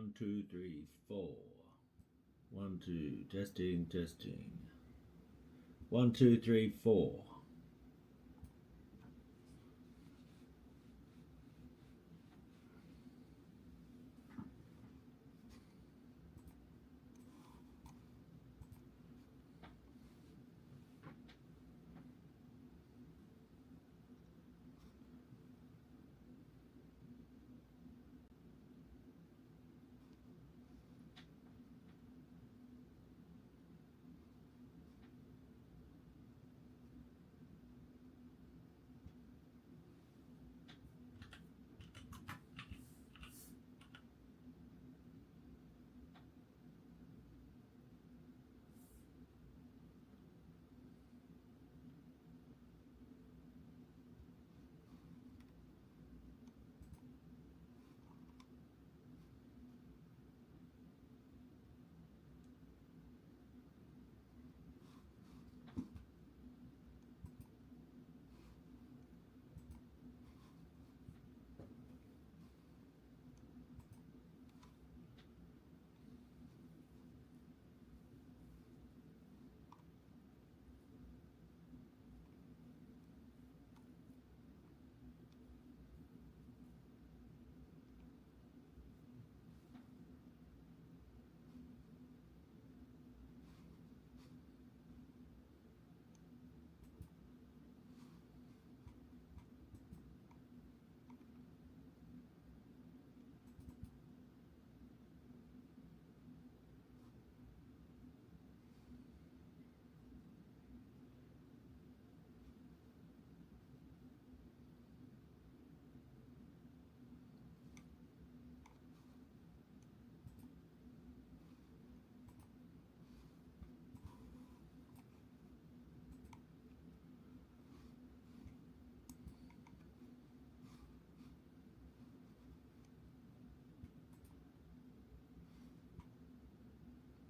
1, 2, 3, 4. 1, 2, testing, testing. 1, 2, 3, 4.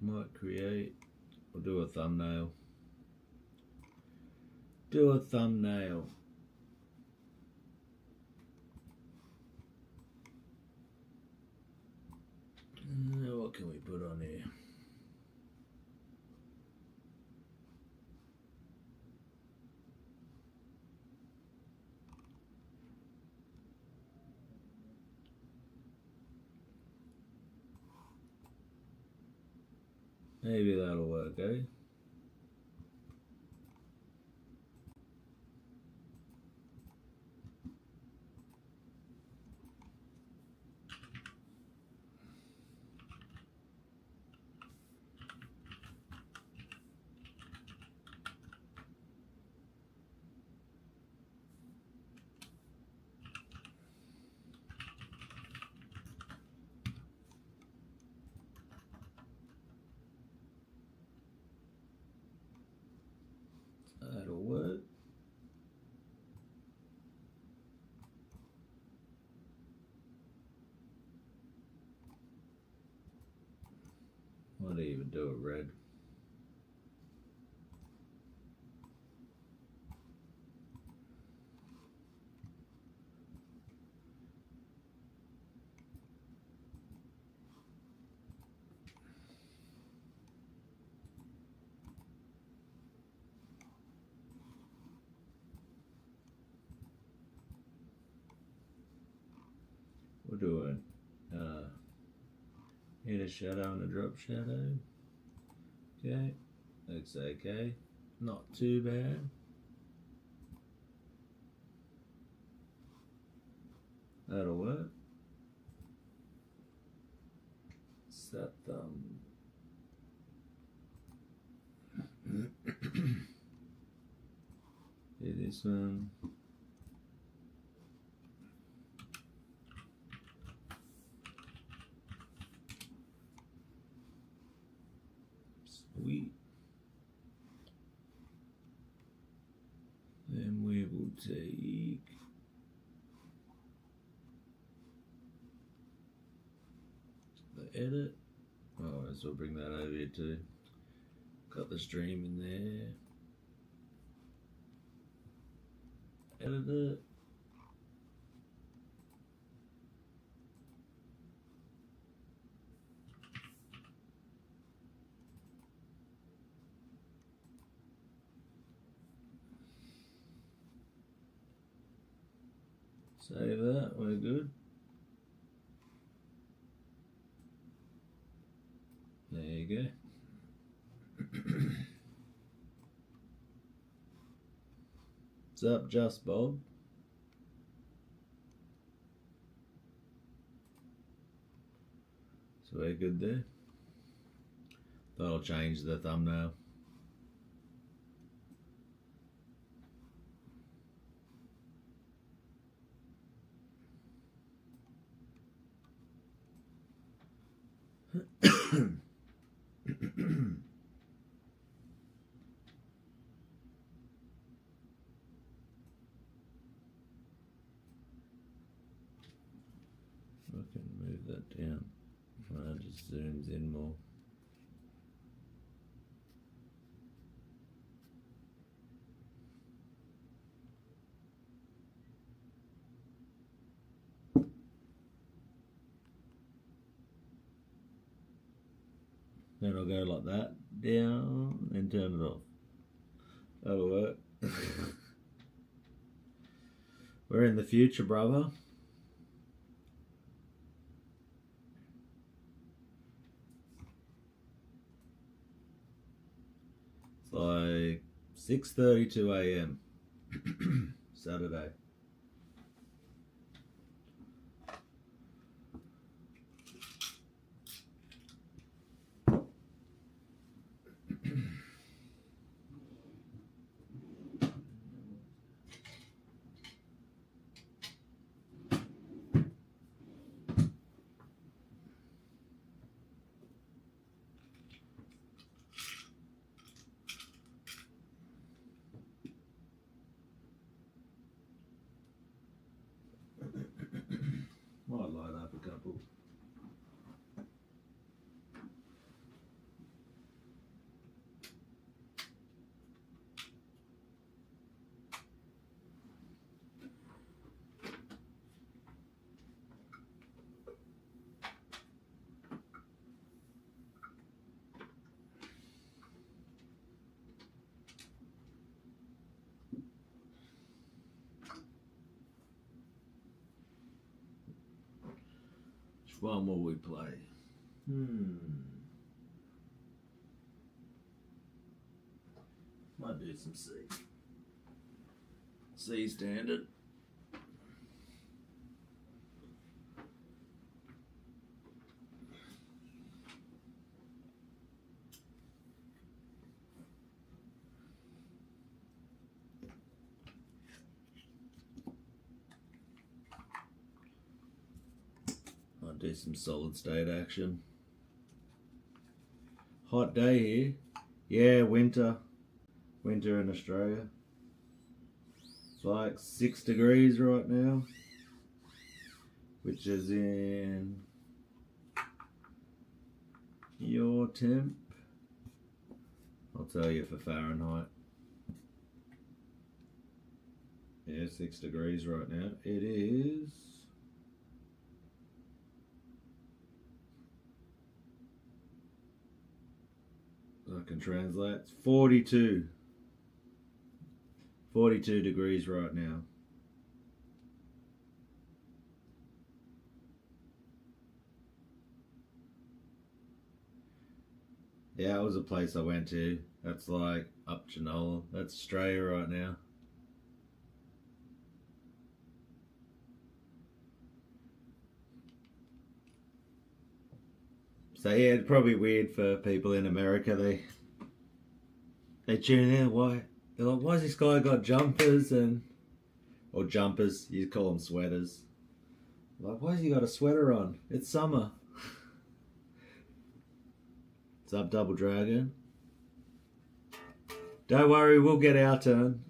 Might create or do a thumbnail. Do a thumbnail. What can we put on here? Maybe that'll work, eh? That'll work. Might even do it red. We'll do a hit a shadow and a drop shadow. Okay, looks okay. Not too bad. That'll work. Set thumb. Do this one. Sweet. Then we will take the edit. Alright, so we'll bring that over here too. Got the stream in there. Edit it. Save that, we're good. There you go. What's up, Just Bob? So we're good there. That'll change the thumbnail. I can move that down. It just zooms in more. Then I'll go like that, down, and turn it off. That'll work. We're in the future, brother. It's like 6:32 a.m. Saturday. Might light up a couple. Which one will we play? Might do some C. C standard. Might do some solid state action. Hot day here. Yeah, winter. Winter in Australia. It's like 6 degrees right now, which is in your temp. I'll tell you for Fahrenheit. Yeah, 6 degrees right now. It is I can translate. It's 42 degrees right now. Yeah, it was a place I went to. That's like up Genola. That's Australia right now. So yeah, it's probably weird for people in America. They tune in. Why? They're like, why's this guy got jumpers or jumpers? You call them sweaters. Like, why's he got a sweater on? It's summer. What's up, Double Dragon? Don't worry, we'll get our turn.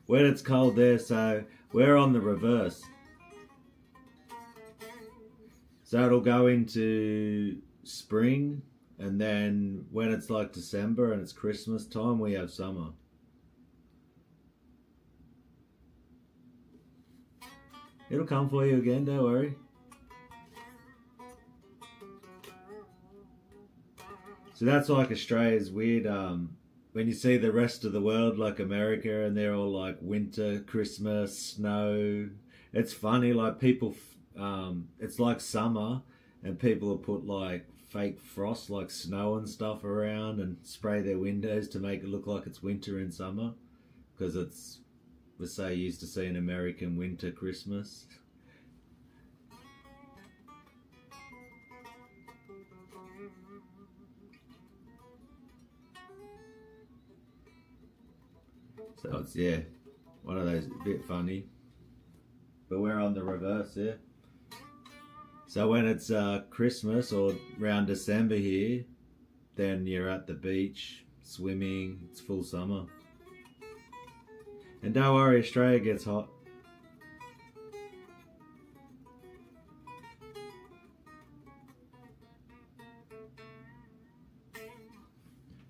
When it's cold there, so we're on the reverse. So it'll go into spring, and then when it's like December and it's Christmas time, we have summer. It'll come for you again, don't worry. So that's like Australia's weird when you see the rest of the world, like America, and they're all like winter, Christmas, snow. It's funny, like people. It's like summer, and people will put like fake frost, like snow and stuff around, and spray their windows to make it look like it's winter in summer, because we're so used to seeing American winter Christmas. So it's, yeah, one of those, a bit funny. But we're on the reverse here. So when it's Christmas or around December here, then you're at the beach, swimming, it's full summer. And don't worry, Australia gets hot.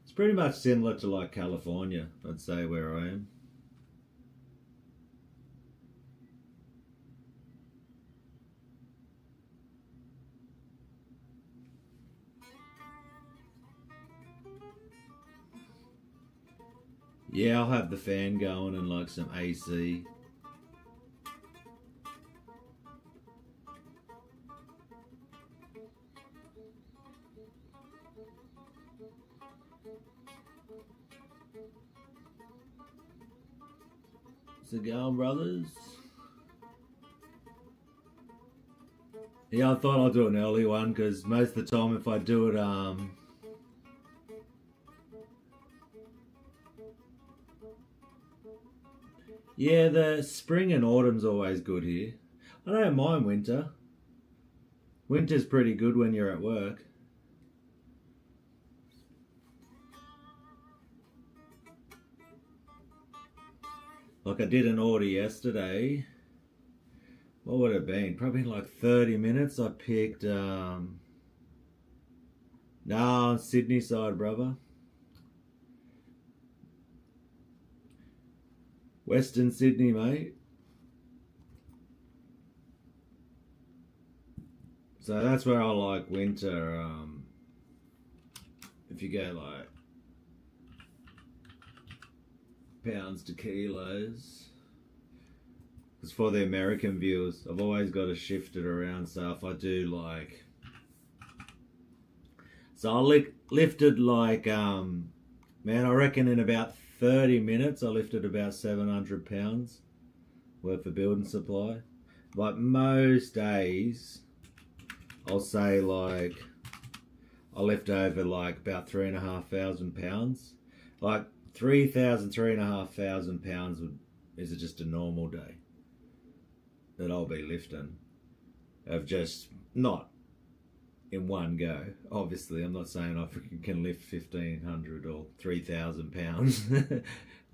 It's pretty much similar to like California, I'd say, where I am. Yeah, I'll have the fan going and like some AC. How's it going, brothers? Yeah, I thought I'd do an early one because most of the time if I do it, yeah, the spring and autumn's always good here. I don't mind winter. Winter's pretty good when you're at work. Like I did an order yesterday. What would it have been? Probably like 30 minutes. I picked, no, Sydney side, brother. Western Sydney, mate. So that's where I like winter. If you go like pounds to kilos. Because for the American viewers, I've always got to shift it around. So if I do like, so I lifted like, man, I reckon in about 30 minutes I lifted about 700 pounds worth of building supply. Like most days, I'll say like I lift over like about 3,500 pounds. Like 3,500 pounds is just a normal day that I'll be lifting, of just not in one go. Obviously, I'm not saying I can lift 1,500 or 3,000 pounds.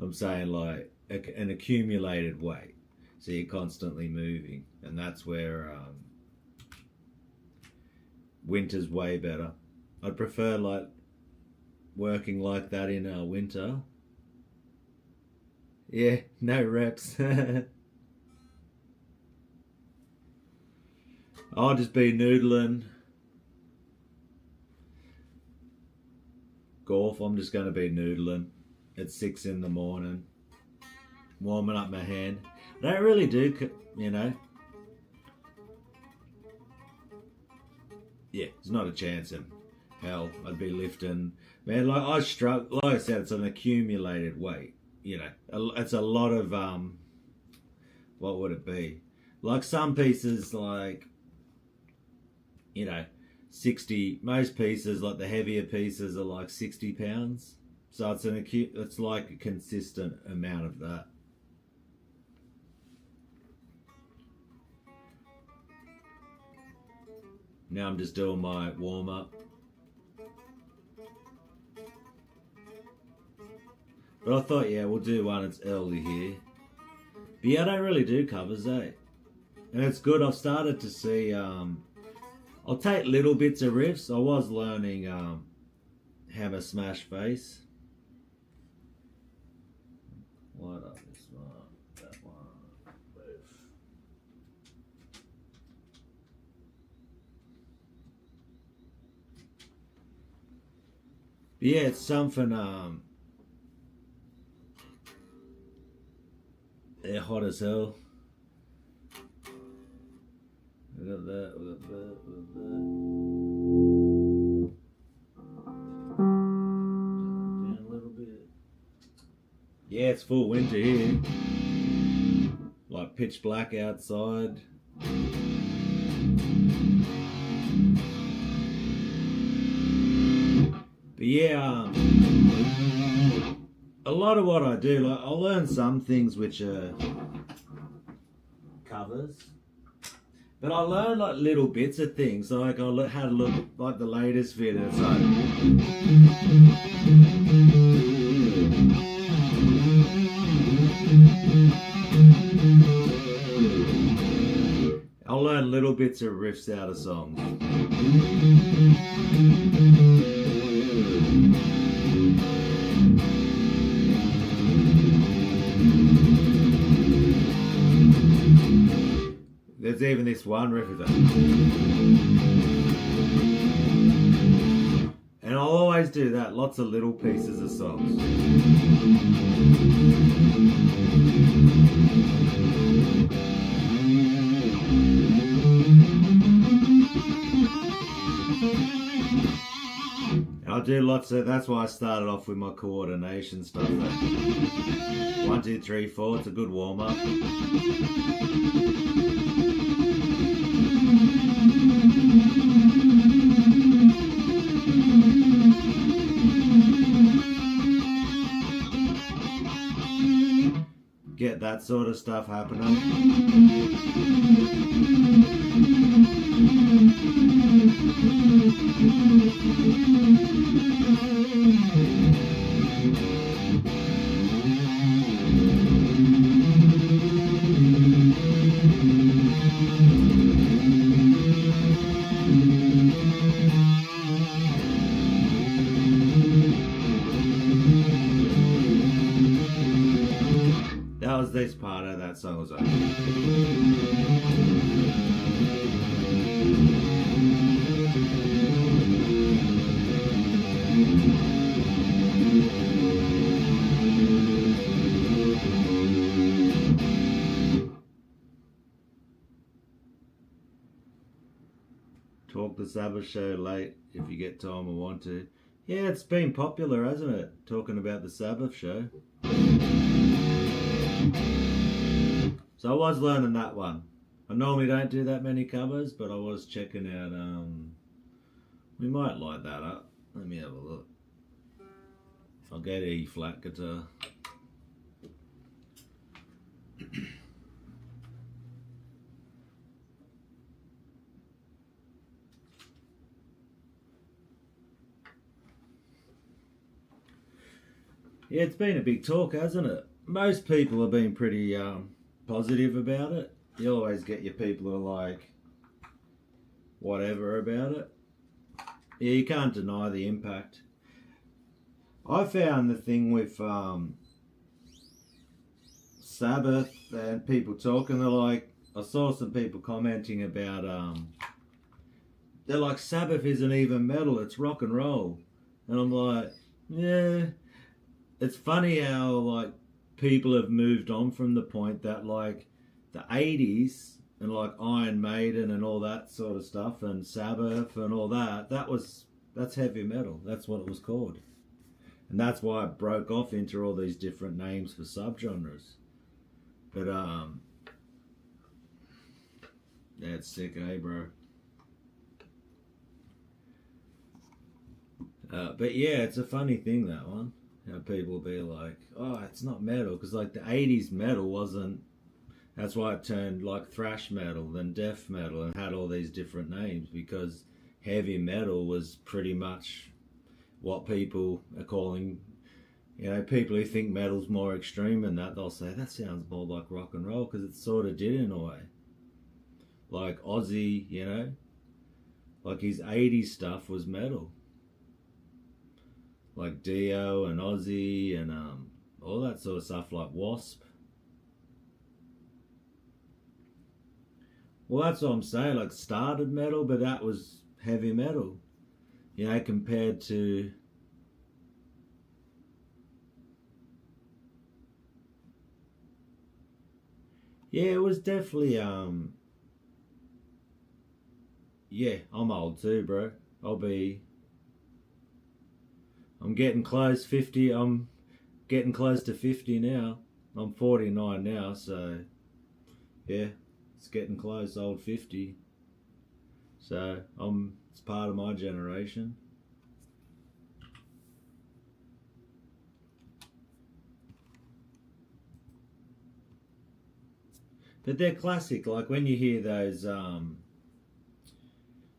I'm saying like an accumulated weight. So you're constantly moving, and that's where winter's way better. I'd prefer like working like that in winter. Yeah, no reps. I'll just be noodling. Golf, I'm just going to be noodling at 6 in the morning, warming up my hand. I don't really do, you know. Yeah, there's not a chance in hell I'd be lifting. Man, like I struggle. Like I said, it's an accumulated weight. You know, it's a lot of what would it be? Like some pieces, like, you know, 60. Most pieces, like the heavier pieces, are like 60 pounds. So it's like a consistent amount of that. Now I'm just doing my warm up. But I thought, yeah, we'll do one. It's early here. But yeah, I don't really do covers, eh? And it's good. I've started to see. I'll take little bits of riffs. I was learning hammer smash bass. Light up this one, that one, riff. But yeah, it's something. They're hot as hell. We got that, we got that, we got that. Down a little bit. Yeah, it's full winter here. Like pitch black outside. But yeah, a lot of what I do, like I'll learn some things which are covers, but I learn like little bits of things. Like I had a look like the latest video. It's like I'll learn little bits of riffs out of songs. There's even this one riff of it. And I'll always do that, lots of little pieces of songs. And I'll do lots of, that's why I started off with my coordination stuff. 1, 2, 3, 4, it's a good warm up. Get that sort of stuff happening. That was this part of that song was over. Talk the Sabbath show late if you get time or want to. Yeah, it's been popular, hasn't it? Talking about the Sabbath show. So I was learning that one. I normally don't do that many covers, but I was checking out, we might light that up. Let me have a look. I'll get E flat guitar. Yeah, it's been a big talk, hasn't it? Most people have been pretty positive about it. You always get your people who are like whatever about it. Yeah, you can't deny the impact. I found the thing with Sabbath and people talking, they're like, I saw some people commenting about they're like, Sabbath isn't even metal, it's rock and roll. And I'm like, yeah. It's funny how like people have moved on from the point that like the 80s and like Iron Maiden and all that sort of stuff and Sabbath and all that, that's heavy metal. That's what it was called. And that's why it broke off into all these different names for subgenres. But that's sick, eh, bro? But yeah, it's a funny thing, that one. How people be like, oh, it's not metal, because like the 80s metal wasn't, that's why it turned like thrash metal, then death metal, and had all these different names, because heavy metal was pretty much what people are calling, you know, people who think metal's more extreme than that, they'll say, that sounds more like rock and roll, because it sort of did in a way. Like Ozzy, you know, like his 80s stuff was metal. Like Dio and Ozzy and all that sort of stuff, like Wasp. Well, that's what I'm saying, like started metal, but that was heavy metal, you know, compared to Yeah, it was definitely yeah, I'm old too, bro. I'm getting close 50. I'm getting close to 50 now. I'm 49 now, so yeah, it's getting close, old 50. So it's part of my generation. But they're classic. Like when you hear those,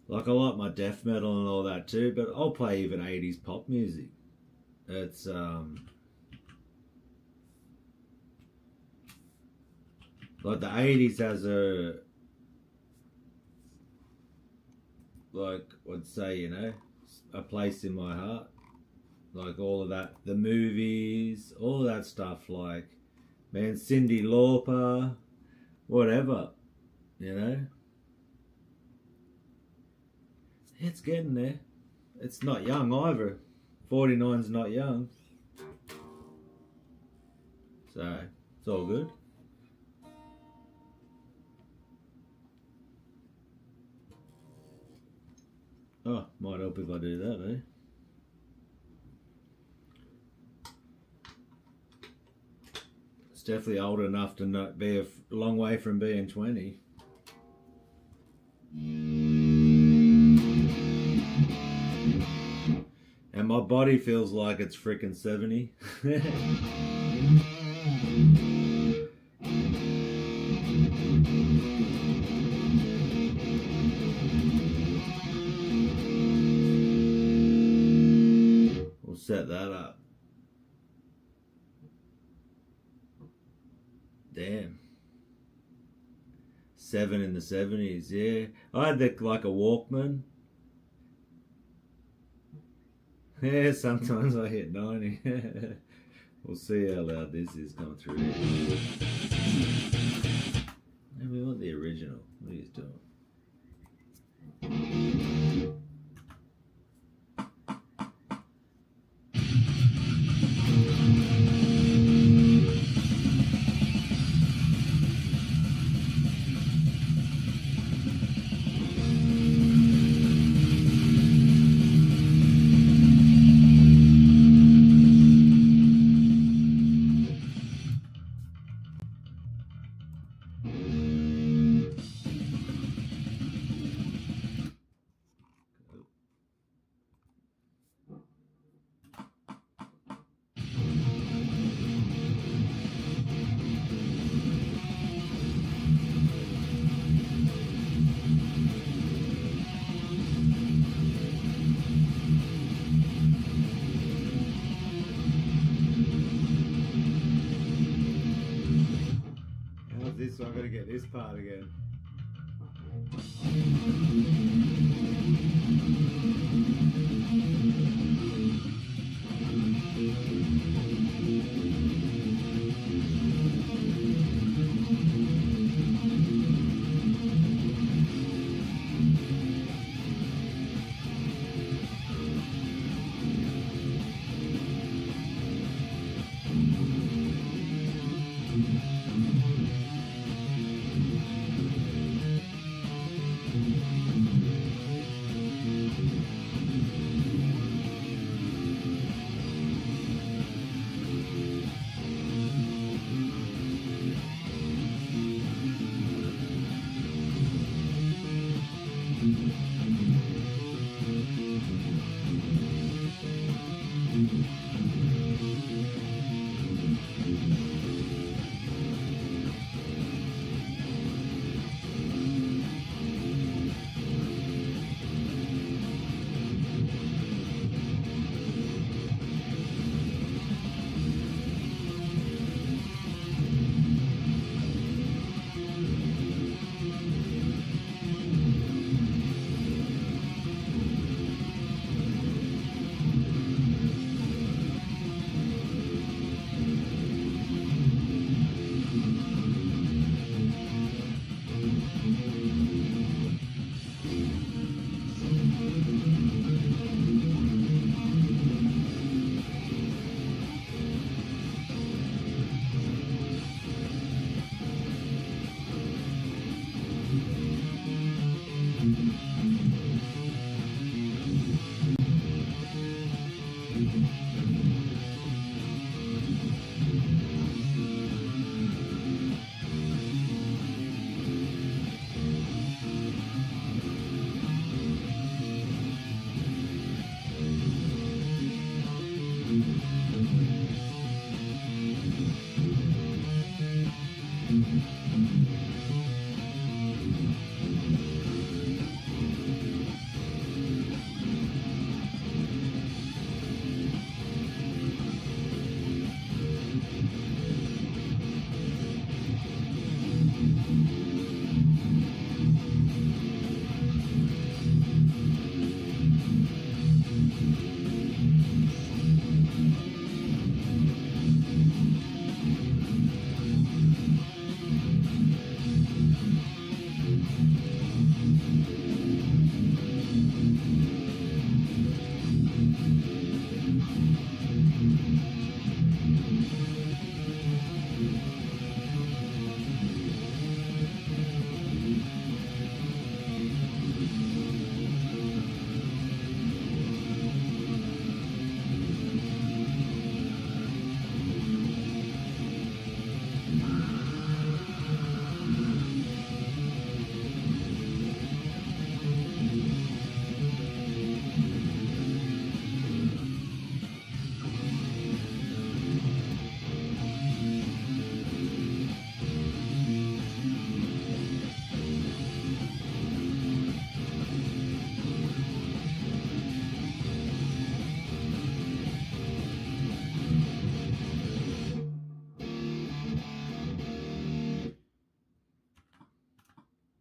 like I like my death metal and all that too. But I'll play even 80s pop music. It's like the 80s has I'd say, a place in my heart. Like all of that, the movies, all of that stuff. Like, man, Cyndi Lauper, whatever, you know. It's getting there. It's not young either. 49's not young. So, it's all good. Oh, might help if I do that, eh? It's definitely old enough to not be a long way from being 20. And my body feels like it's freaking 70. We'll set that up. Damn. 7 in the 70s, yeah. I had like a Walkman. Yeah, sometimes I hit 90. We'll see how loud this is coming through. And we want the original. What are you doing? So I'm gonna get this part again.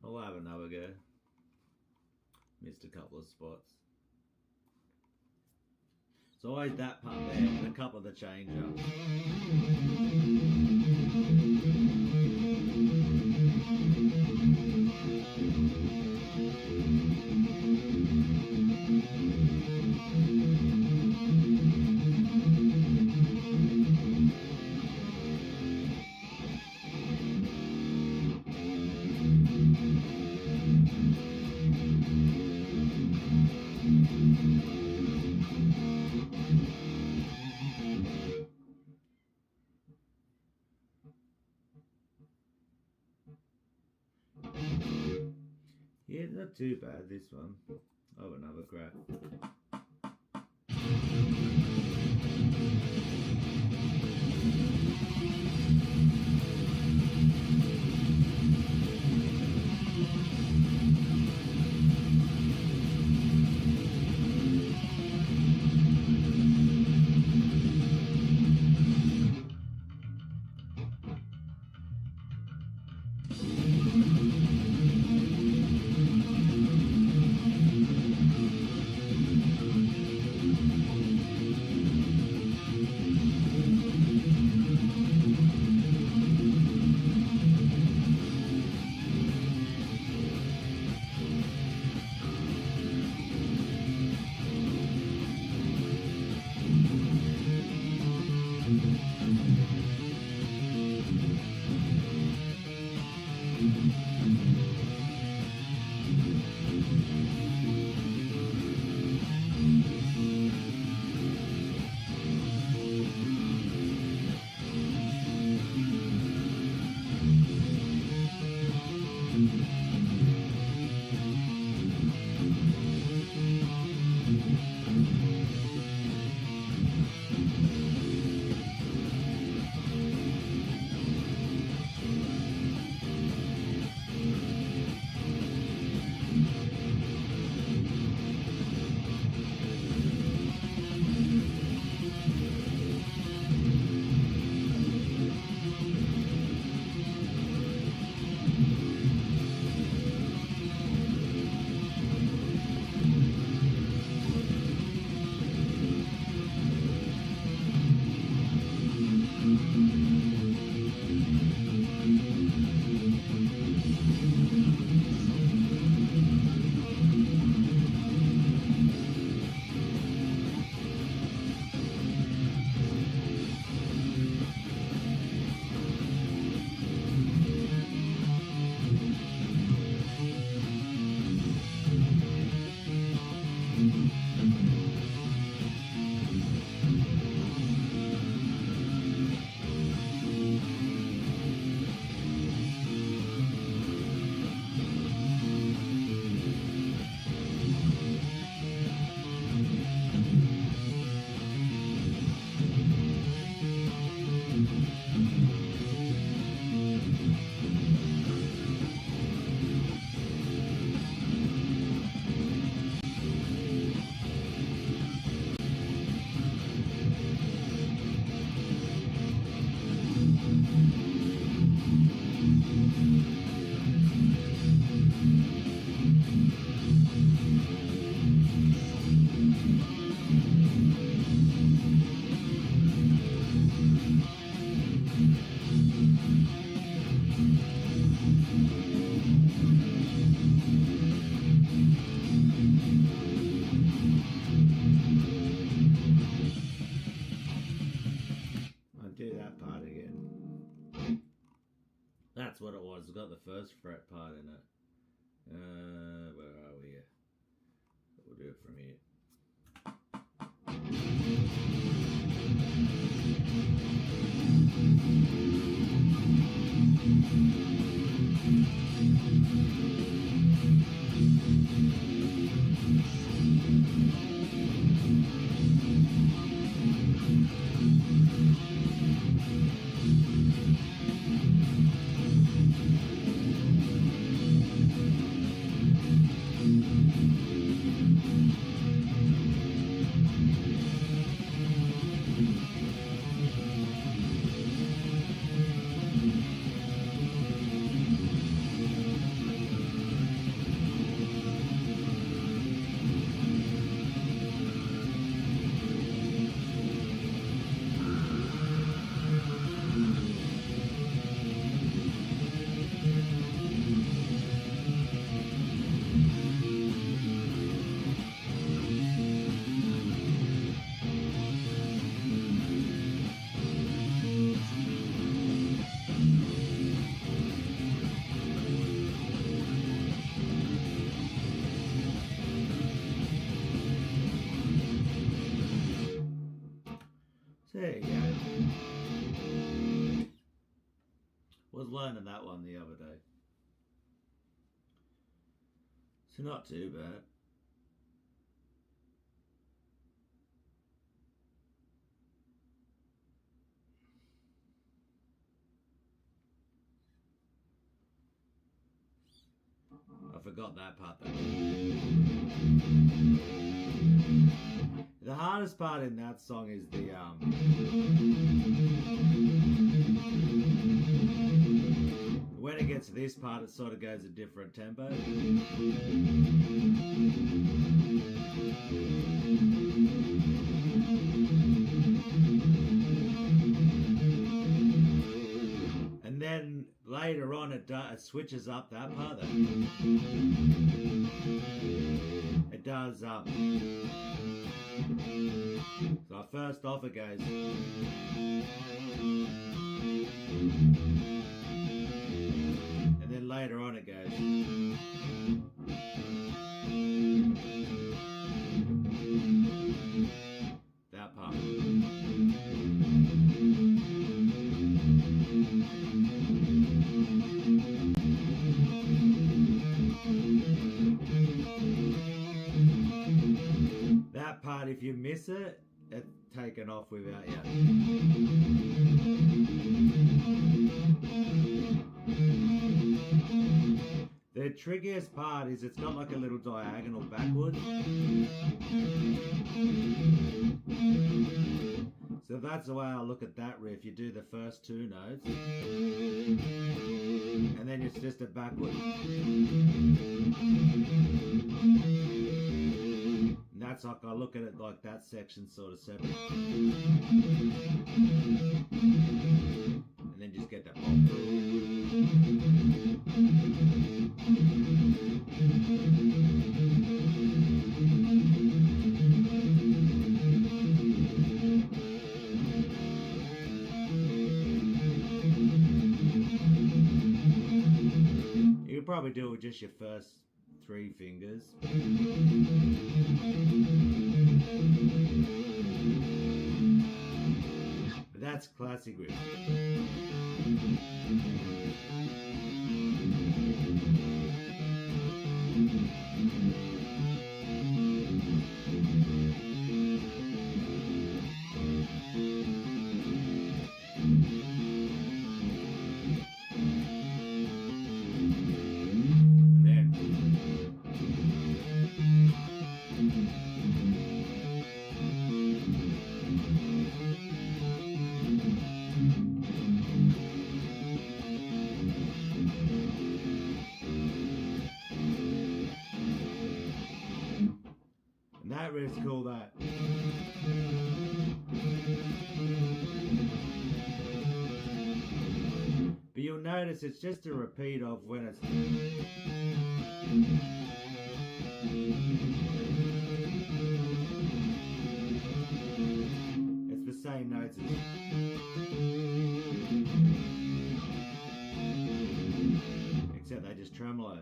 I'll have another go. Missed a couple of spots. It's always that part there, and a couple of the change ups. Yeah, not too bad, this one. I'll have another crack. That's what it was. It's got the first fret part in it. Where are we here? We'll do it from here. So there you go. Was learning that one the other day. So not too bad. I forgot that part though. The hardest part in that song is the when it gets to this part, it sort of goes a different tempo. And then later on it switches up that part. It does so first off it goes, and then later on it goes. That part. That part, if you miss it, it's taken off without you. The trickiest part is it's got like a little diagonal backwards. So that's the way I look at that riff. You do the first two notes, and then it's just a backward. And that's like, I look at it like that section sort of separate. And then just get that pop. You could probably do it with just your first 3 fingers. But that's classic riff. And that riff's cool, that. But you'll notice it's just a repeat of when it's... It's the same notes as... America, they just tremolo.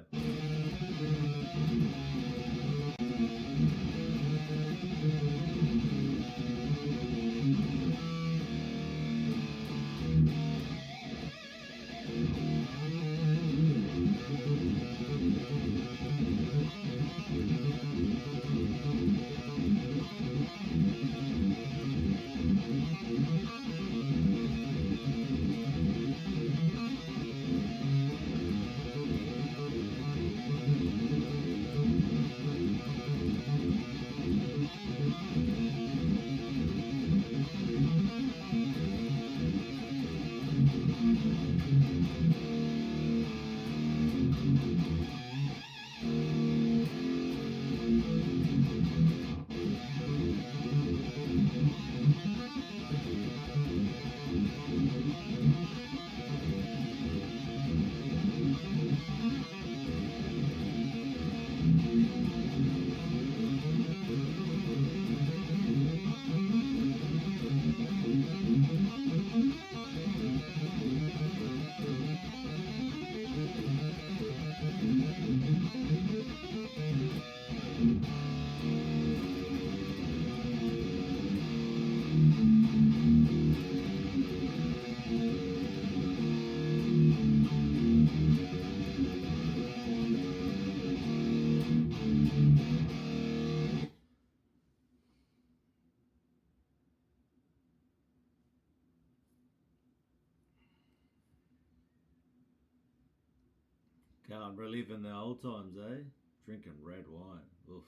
Can't relive in the old times, eh? Drinking red wine. Oof.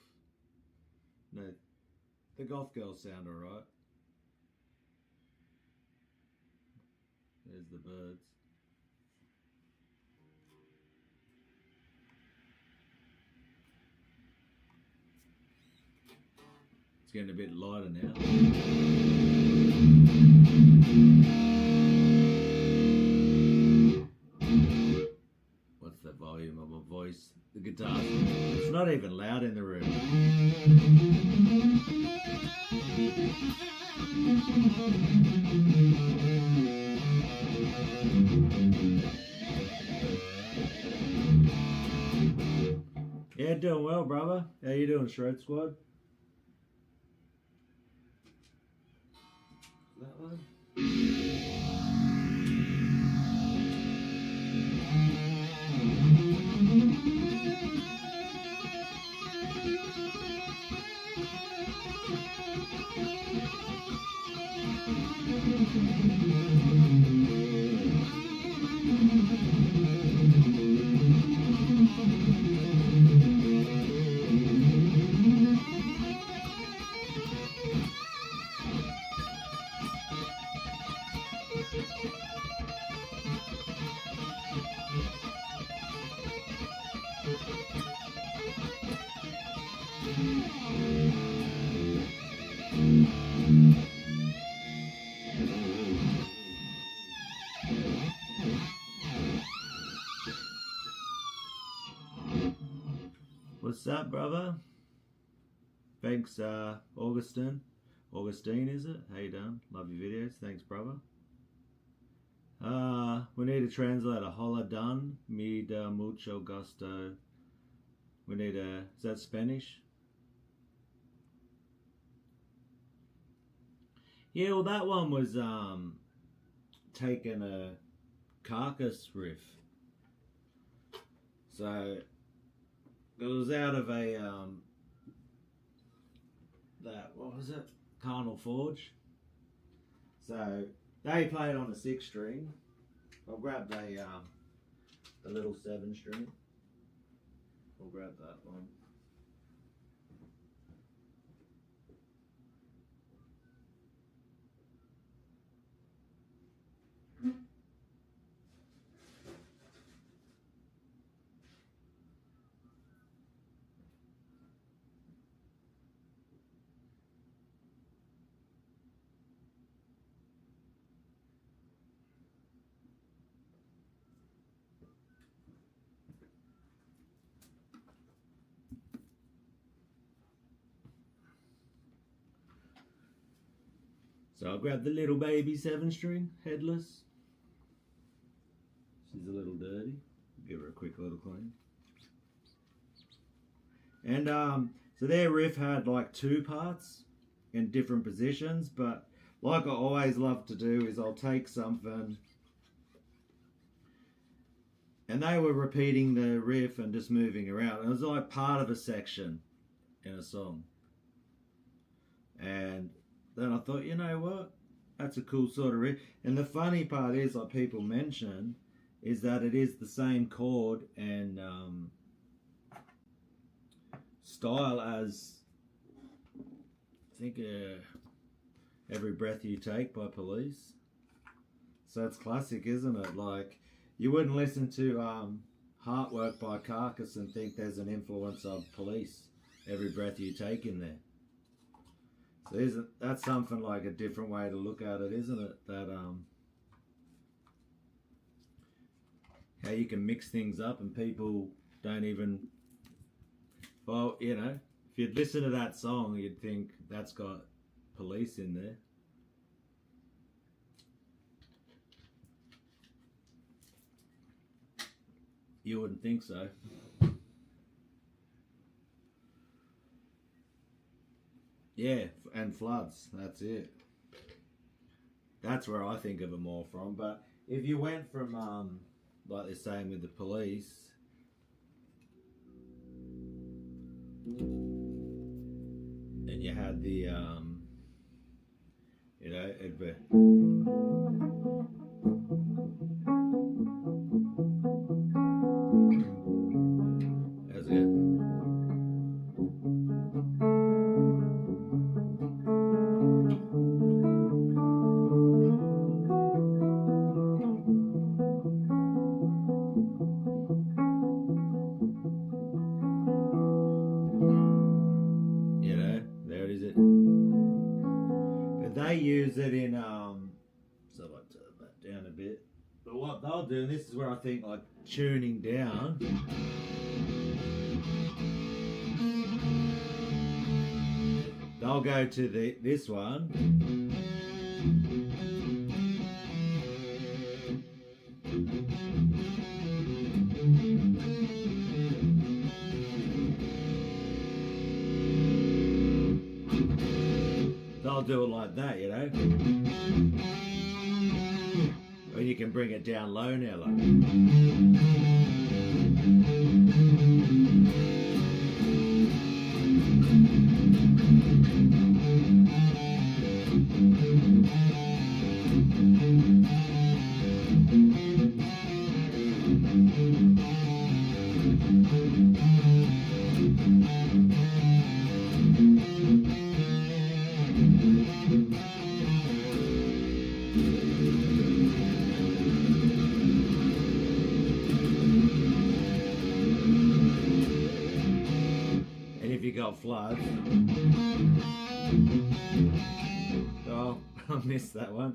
No, the goth girls sound alright. There's the birds. It's getting a bit lighter now. What's the volume of my voice? The guitar. It's not even loud in the room. Yeah, doing well, brother. How you doing, Shred Squad? That one? What's up, brother? Thanks, Augustine, is it? How you doing? Love your videos. Thanks, brother. We need to translate a hola done, mi da mucho gusto. We need a, is that Spanish? Yeah, well that one was taking a Carcass riff. So it was out of a that, what was it? Carnal Forge. So they played on a 6 string. I'll grab the little 7 string. We'll grab that one. So I'll grab the little baby 7 string, headless. She's a little dirty. Give her a quick little clean. And so their riff had like 2 parts in different positions, but like I always love to do is I'll take something, and they were repeating the riff and just moving around. It was like part of a section in a song. And then I thought, you know what? That's a cool sort of riff. And the funny part is, like people mention, is that it is the same chord and style as, I think, Every Breath You Take by Police. So it's classic, isn't it? Like, you wouldn't listen to Heartwork by Carcass and think there's an influence of Police, Every Breath You Take in there. So that's something like a different way to look at it, isn't it? That how you can mix things up and people don't even, well, you know, if you'd listen to that song, you'd think that's got Police in there. You wouldn't think so. Yeah, and Floods, that's it. That's where I think of them all from. But if you went from, like they're saying with the Police, and you had the, you know, it'd be, how's it go? They use it in so I'll turn that down a bit. But what they'll do, and this is where I think like tuning down, they'll go to this one. They'll do it like that, you know. Or you can bring it down low now, like. Floods. Oh, I missed that one.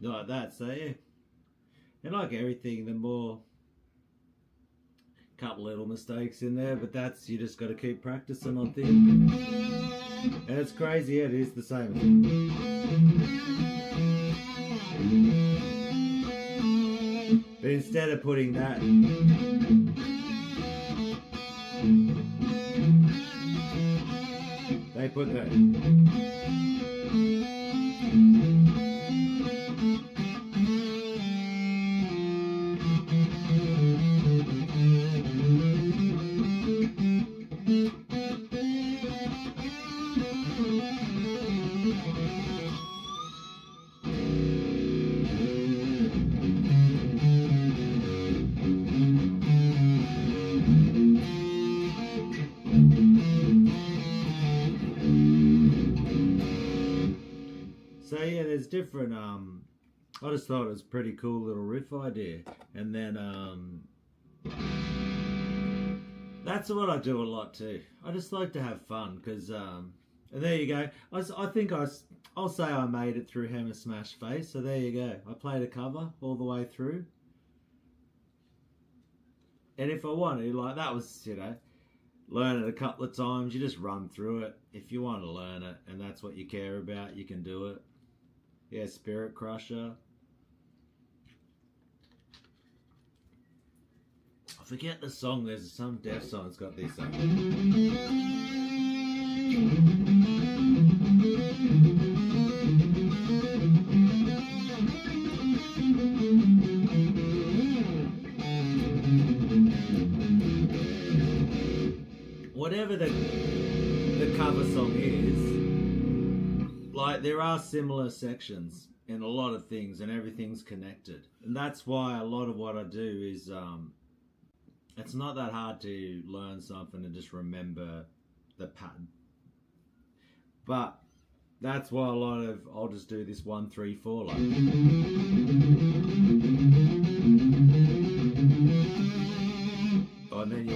Like that, so yeah. And like everything, the more, couple little mistakes in there, but that's, you just got to keep practicing on things. And it's crazy, yeah, it is the same. But instead of putting that, they put that. different. I just thought it was a pretty cool little riff idea, and then that's what I do a lot too. I just like to have fun because and there you go. I think I'll say I made it through Hammer Smash Face. So there you go. I played a cover all the way through, and if I wanted, like that was learn it a couple of times. You just run through it. If you want to learn it, and that's what you care about, you can do it. Yeah, Spirit Crusher. I forget the song. There's some death song that's got this. Whatever the cover song is, like there are similar sections in a lot of things, and everything's connected, and that's why a lot of what I do is it's not that hard to learn something and just remember the pattern. But that's why I'll just do this 1, 3, 4 like. Oh, and then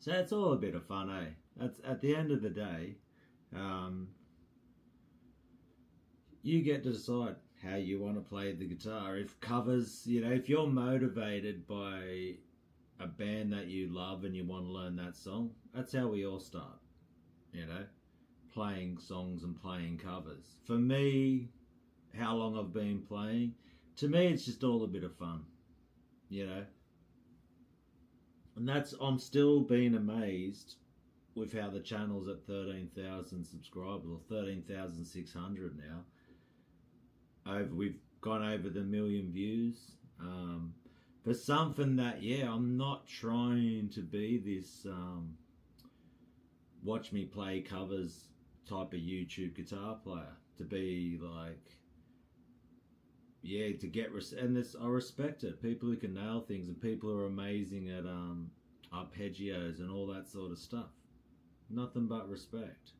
so it's all a bit of fun, eh? That's at the end of the day, you get to decide how you want to play the guitar. If covers, if you're motivated by a band that you love and you want to learn that song, that's how we all start, playing songs and playing covers. For me, how long I've been playing, to me it's just all a bit of fun, And I'm still being amazed with how the channel's at 13,000 subscribers, or 13,600 now. We've gone over the 1 million views. For something that, I'm not trying to be this watch me play covers type of YouTube guitar player. To be like, to get and this, I respect it. People who can nail things, and people who are amazing at arpeggios and all that sort of stuff. Nothing but respect.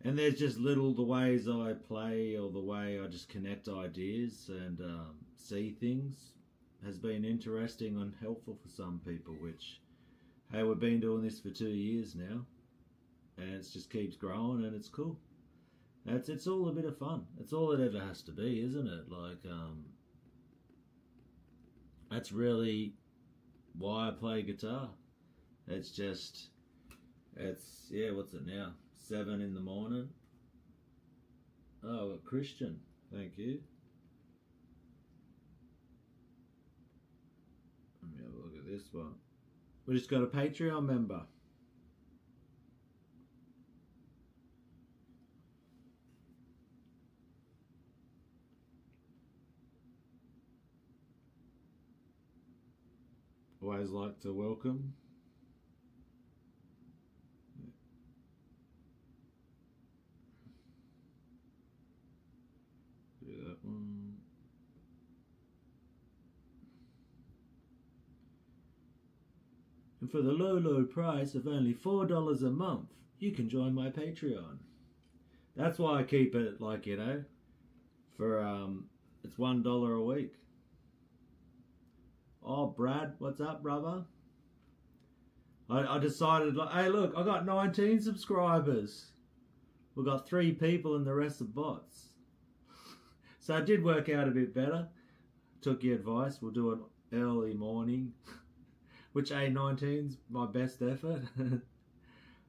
And there's just the ways I play, or the way I just connect ideas and see things has been interesting and helpful for some people, which, hey, we've been doing this for 2 years now, and it just keeps growing, and it's cool. It's all a bit of fun. It's all it ever has to be, isn't it? Like, that's really why I play guitar. What's it now? 7 in the morning. Oh, Christian, thank you. Let me have a look at this one. We just got a Patreon member. Always like to welcome. Do that one. And for the low price of only $4 a month, you can join my Patreon. That's why I keep it like, you know, for it's $1 a week. Oh, Brad, what's up, brother? I decided, like, hey, look, I got 19 subscribers. We got 3 people and the rest are bots. So it did work out a bit better. Took your advice. We'll do it early morning, which A19's my best effort.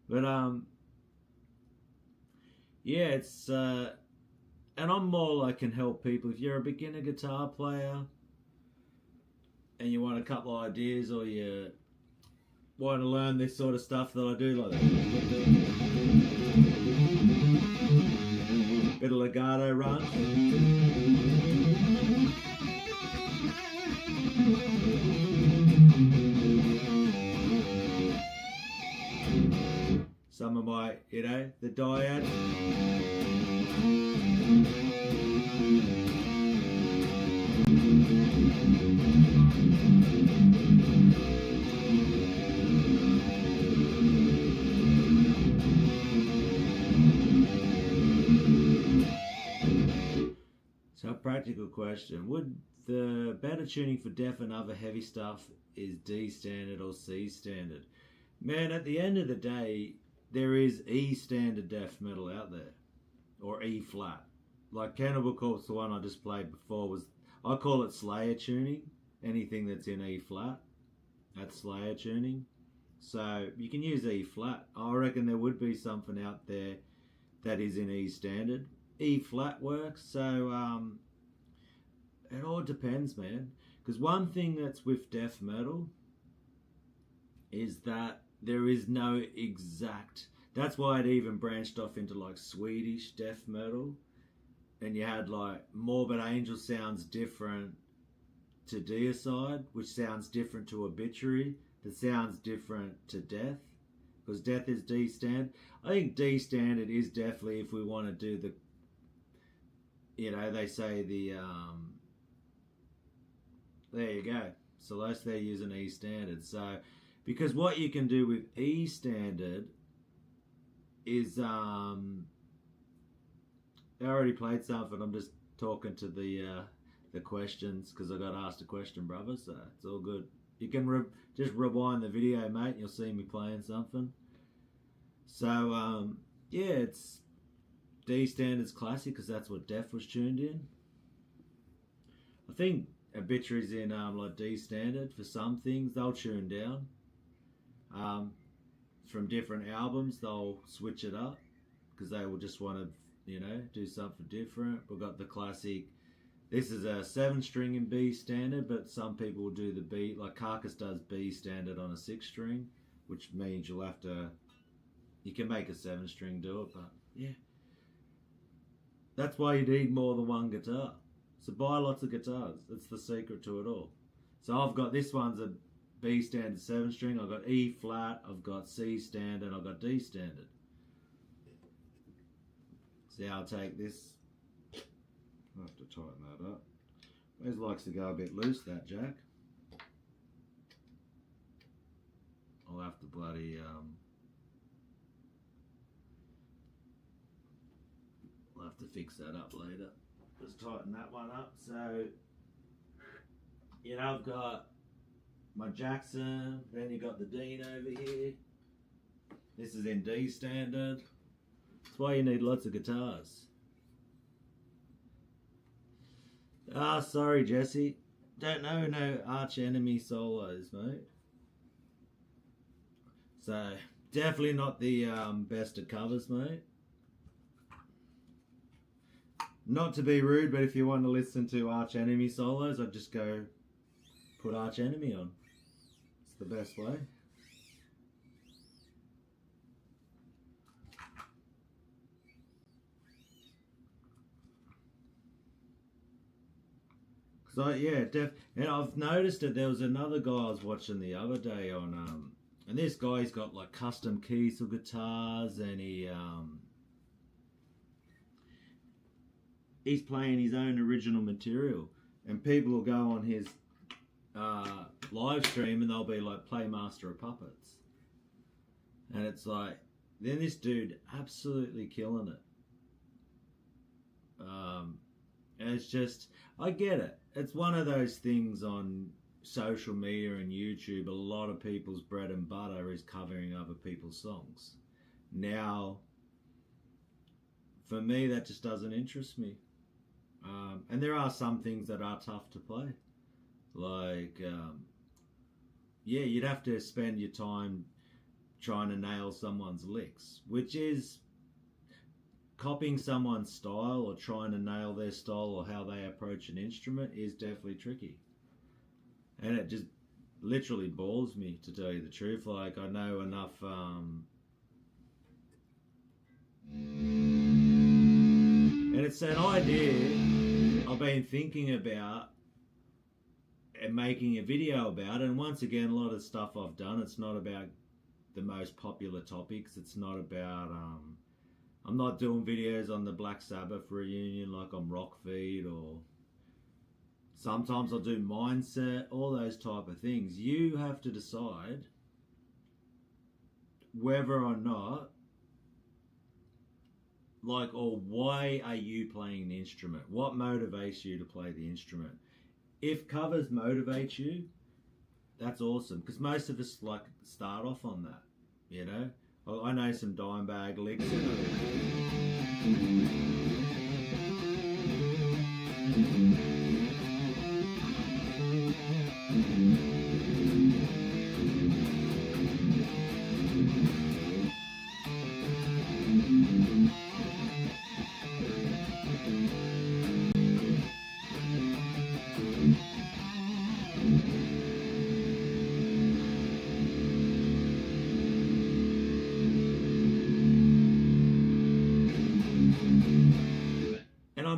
But yeah, it's and I'm more like can help people. If you're a beginner guitar player and you want a couple of ideas, or you want to learn this sort of stuff that I do, like that. Bit of legato run. Some of my, you know, the dyad. So a practical question. Would the better tuning for deaf and other heavy stuff is D standard or C standard? Man, at the end of the day, there is E standard death metal out there, or E flat. Like Cannibal Corpse, the one I just played before, was, I call it Slayer tuning. Anything that's in E flat, that's Slayer tuning. So you can use E flat. I reckon there would be something out there that is in E standard. E flat works. So it all depends, man. Because one thing that's with death metal is that there is no exact, that's why it even branched off into like Swedish death metal, and you had like Morbid Angel sounds different to Deicide, which sounds different to Obituary, that sounds different to Death, because Death is D standard. I think D standard is definitely, if we want to do the, you know, they say the there you go, Celeste, they're using E standard. So because what you can do with E standard is, I already played something. I'm just talking to the questions because I got asked a question, brother. So it's all good. You can just rewind the video, mate, and you'll see me playing something. So yeah, it's D standard's classic because that's what Def was tuned in. I think Obituary's in like D standard for some things. They'll tune down. From different albums, they'll switch it up because they will just want to, you know, do something different. We've got the classic, this is a 7-string in B standard, but some people will do the B, like Carcass does B standard on a 6-string, which means you'll have to, you can make a 7-string do it, but yeah. That's why you need more than one guitar. So buy lots of guitars. That's the secret to it all. So I've got, this one's a B standard 7-string, I've got E flat, I've got C standard, I've got D standard. See how I'll take this. I'll have to tighten that up. Always likes to go a bit loose, that jack. I'll have to bloody I'll have to fix that up later. Just tighten that one up. So, you know, I've got my Jackson, then you got the Dean over here. This is in D standard. That's why you need lots of guitars. Ah, sorry, Jesse. Don't know no Arch Enemy solos, mate. So, definitely not the best of covers, mate. Not to be rude, but if you want to listen to Arch Enemy solos, I'd just go put Arch Enemy on. It's the best way. And I've noticed that there was another guy I was watching the other day on, and this guy's got like custom keys for guitars, and he's playing his own original material, and people will go on his live stream and they'll be like, play Master of Puppets, and it's like, then this dude absolutely killing it. And it's just, I get it. It's one of those things on social media and YouTube. A lot of people's bread and butter is covering other people's songs. Now, for me, that just doesn't interest me. And there are some things that are tough to play. Like, you'd have to spend your time trying to nail someone's licks, which is copying someone's style or trying to nail their style or how they approach an instrument is definitely tricky. And it just literally bores me, to tell you the truth. Like, I know enough and it's an idea I've been thinking about and making a video about. And once again, a lot of stuff I've done, it's not about the most popular topics. It's not about I'm not doing videos on the Black Sabbath reunion like on Rockfeed, or sometimes I'll do mindset, all those type of things. You have to decide whether or not, like, or why are you playing the instrument? What motivates you to play the instrument? If covers motivate you, that's awesome, because most of us like start off on that, you know. I know some dime bag licks.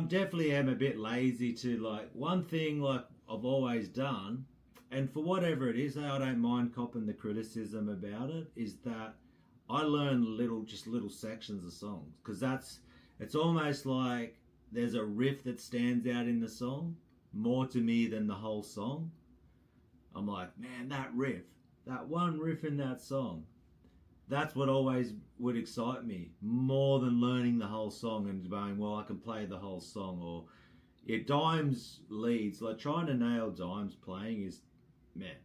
Definitely am a bit lazy to, like, one thing like I've always done, and for whatever it is, I don't mind copping the criticism about it, is that I learn little sections of songs, because it's almost like there's a riff that stands out in the song more to me than the whole song. I'm like, man, that one riff in that song, that's what always would excite me more than learning the whole song and going, well, I can play the whole song. Or Dime's leads, like trying to nail Dime's playing is, man,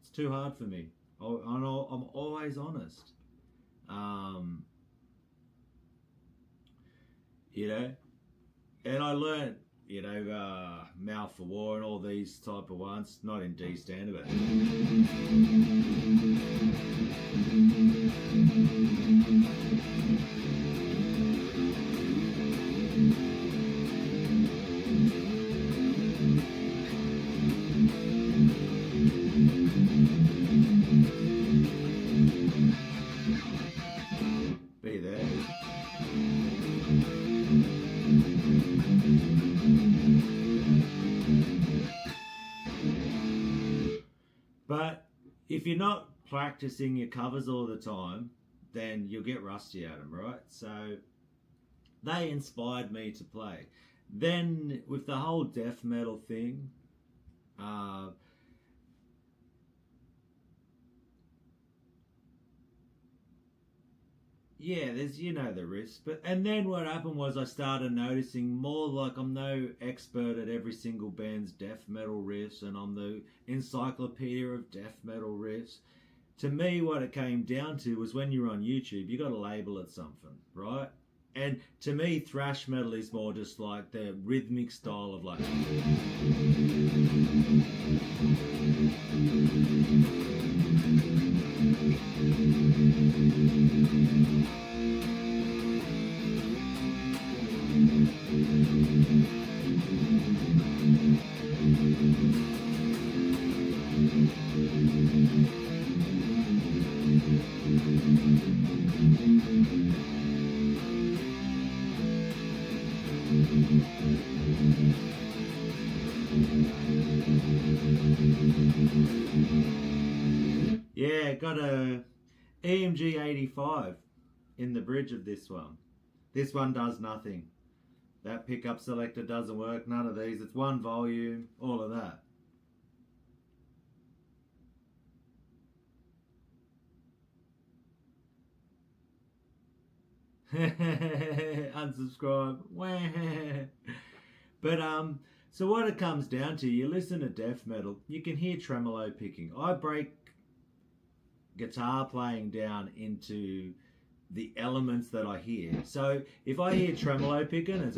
it's too hard for me. I'm always honest. You know, and I learned, you know, Mouth for War and all these type of ones, not in D standard, but be there. But if you're not practicing your covers all the time, then you'll get rusty at them, right? So they inspired me to play. Then with the whole death metal thing, yeah, there's, you know, the riffs. And then what happened was I started noticing more, like, I'm no expert at every single band's death metal riffs, and I'm the encyclopedia of death metal riffs. To me, what it came down to was, when you're on YouTube, you got to label it something, right? And to me, thrash metal is more just like the rhythmic style of, like, Yeah, got a EMG 85 in the bridge of this one. This one does nothing. That pickup selector doesn't work, none of these. It's one volume, all of that. Unsubscribe. But so what it comes down to, you listen to death metal, you can hear tremolo picking. I break guitar playing down into the elements that I hear. So if I hear tremolo picking, it's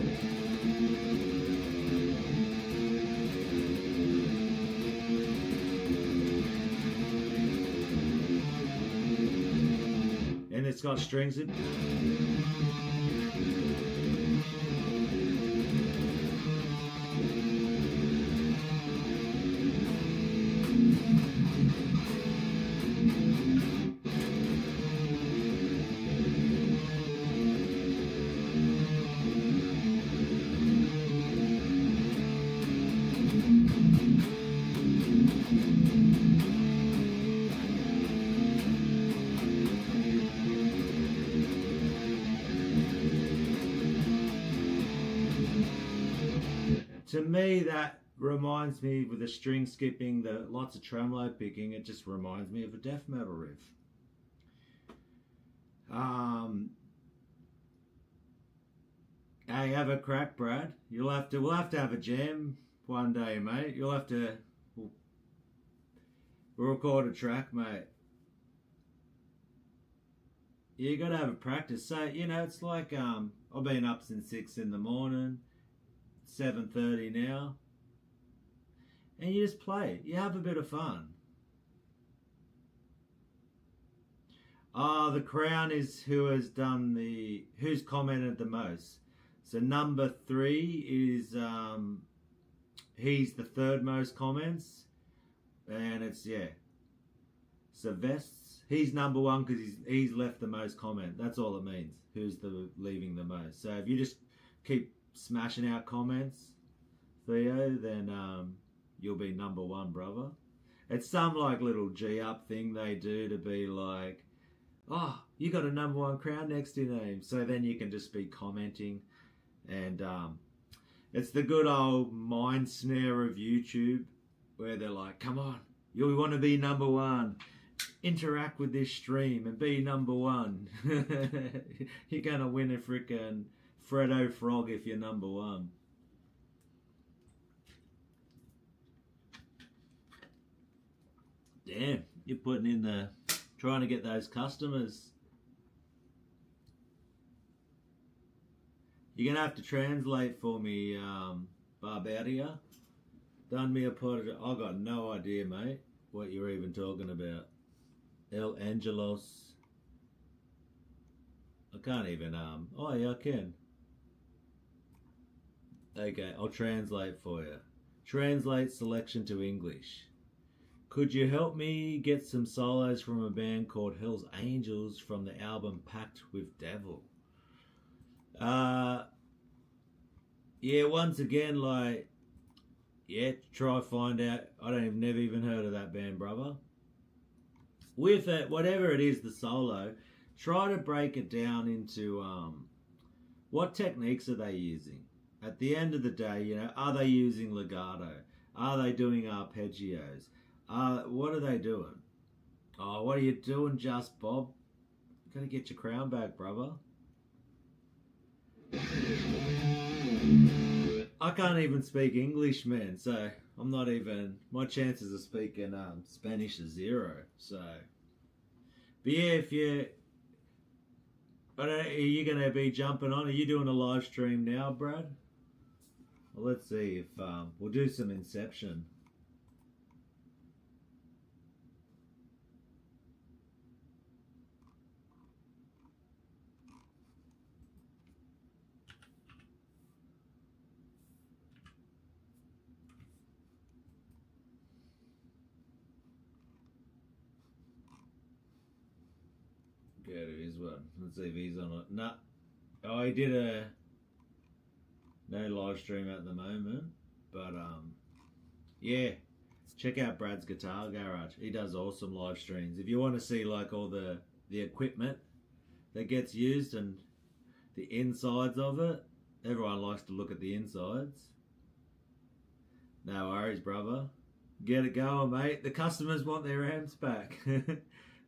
and it's got strings in. To me, that reminds me, with the string skipping, the lots of tremolo picking, it just reminds me of a death metal riff. Hey, have a crack, Brad. We'll have to have a jam one day, mate. We'll record a track, mate. You gotta have a practice. So, it's like I've been up since 6 in the morning. 7:30 now, and you just play. You have a bit of fun. The Crown is who's commented the most. So number 3 is he's the third most comments, and it's So Vests, he's number 1 because he's left the most comment. That's all it means. Who's leaving the most. So if you just keep smashing out comments, Theo, then you'll be number 1, brother. It's some like little G up thing they do to be like, oh, you got a number 1 crown next to your name. So then you can just be commenting, and it's the good old mind snare of YouTube where they're like, come on, you want to be number 1. Interact with this stream and be number 1. You're gonna win a frickin' Freddo Frog if you're number 1. Damn, you're putting in trying to get those customers. You're gonna have to translate for me, Barbaria. Done me a pot. I got no idea, mate, what you're even talking about. El Angelos. I can't even, oh yeah, I can. Okay, I'll translate for you. Translate selection to English. Could you help me get some solos from a band called Hell's Angels from the album Pact with Devil? Yeah, once again, try find out. Never even heard of that band, brother. With it, whatever it is, the solo, try to break it down into what techniques are they using? At the end of the day, are they using legato? Are they doing arpeggios? What are they doing? Oh, what are you doing, Just Bob? Gotta get your crown back, brother. I can't even speak English, man, so I'm not even, my chances of speaking Spanish is 0, so. But yeah, are you going to be jumping on? Are you doing a live stream now, Brad? Well, let's see if we'll do some Inception. Go to his one. Let's see if he's on it. Nah. Oh, he did no live stream at the moment, but Yeah, check out Brad's Guitar Garage. He does awesome live streams. If you want to see like all the equipment that gets used and the insides of it, everyone likes to look at the insides. No worries, brother. Get it going, mate. The customers want their amps back.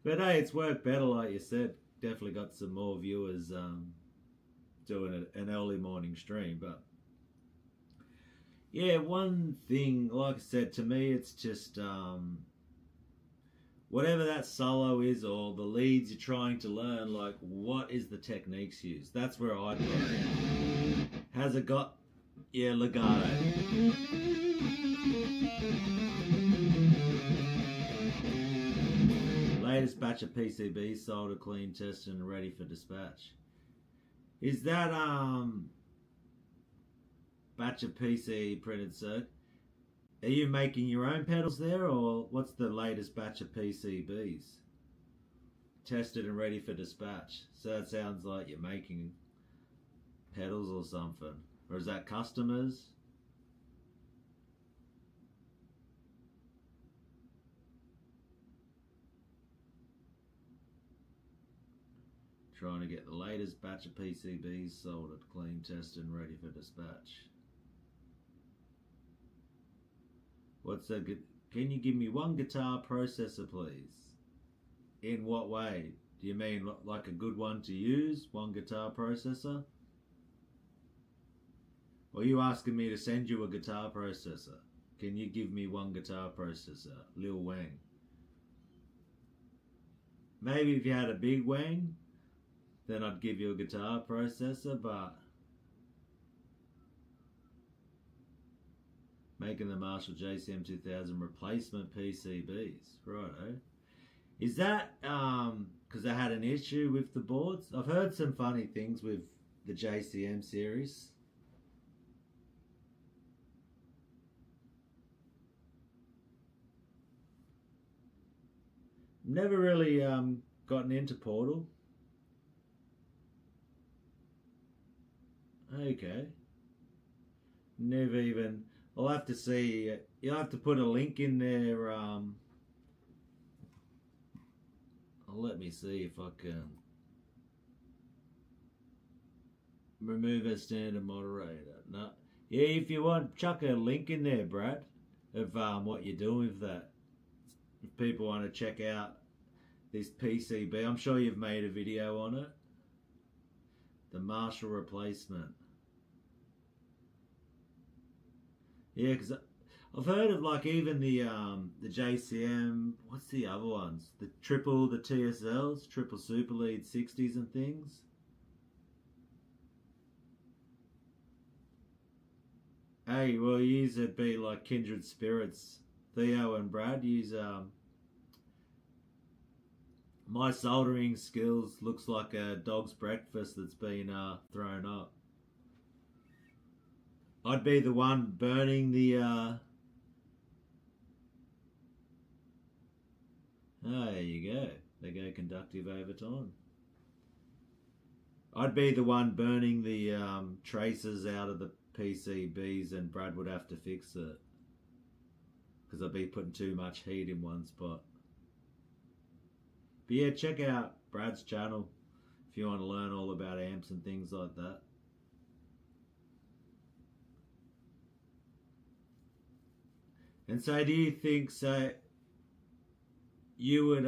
But hey, it's worked better, like you said. Definitely got some more viewers doing an early morning stream. But yeah, one thing, like I said, to me, it's just whatever that solo is or the leads you're trying to learn, like what is the techniques used? That's where I'd go. Has it got, yeah, legato? Latest batch of PCBs sold, clean, tested, and ready for dispatch. Is that batch of PC printed circuit? Are you making your own pedals there, or what's the latest batch of PCBs? Tested and ready for dispatch. So that sounds like you're making pedals or something. Or is that customers? Trying to get the latest batch of PCBs sold, clean, tested, and ready for dispatch. What's a good? Can you give me one guitar processor, please? In what way? Do you mean like a good one to use? One guitar processor? Or are you asking me to send you a guitar processor? Can you give me one guitar processor? Lil Wang. Maybe if you had a big Wang, then I'd give you a guitar processor, but making the Marshall JCM 2000 replacement PCBs, righto. Is that because I had an issue with the boards? I've heard some funny things with the JCM series. Never really gotten into Portal. Okay. Never even. I'll have to see. You'll have to put a link in there. Let me see if I can remove a standard moderator. No. Yeah, if you want, chuck a link in there, Brad, of what you're doing with that. If people want to check out this PCB, I'm sure you've made a video on it. The Marshall replacement. Yeah, because I've heard of like even the JCM. What's the other ones? The TSLs, triple super lead 60s and things. Hey, well, use it be like kindred spirits. Theo and Brad use my soldering skills looks like a dog's breakfast that's been thrown up. I'd be the one burning the there you go. They go conductive over time. I'd be the one burning the traces out of the PCBs, and Brad would have to fix it because I'd be putting too much heat in one spot. But yeah, check out Brad's channel if you want to learn all about amps and things like that. And so do you think, so you would,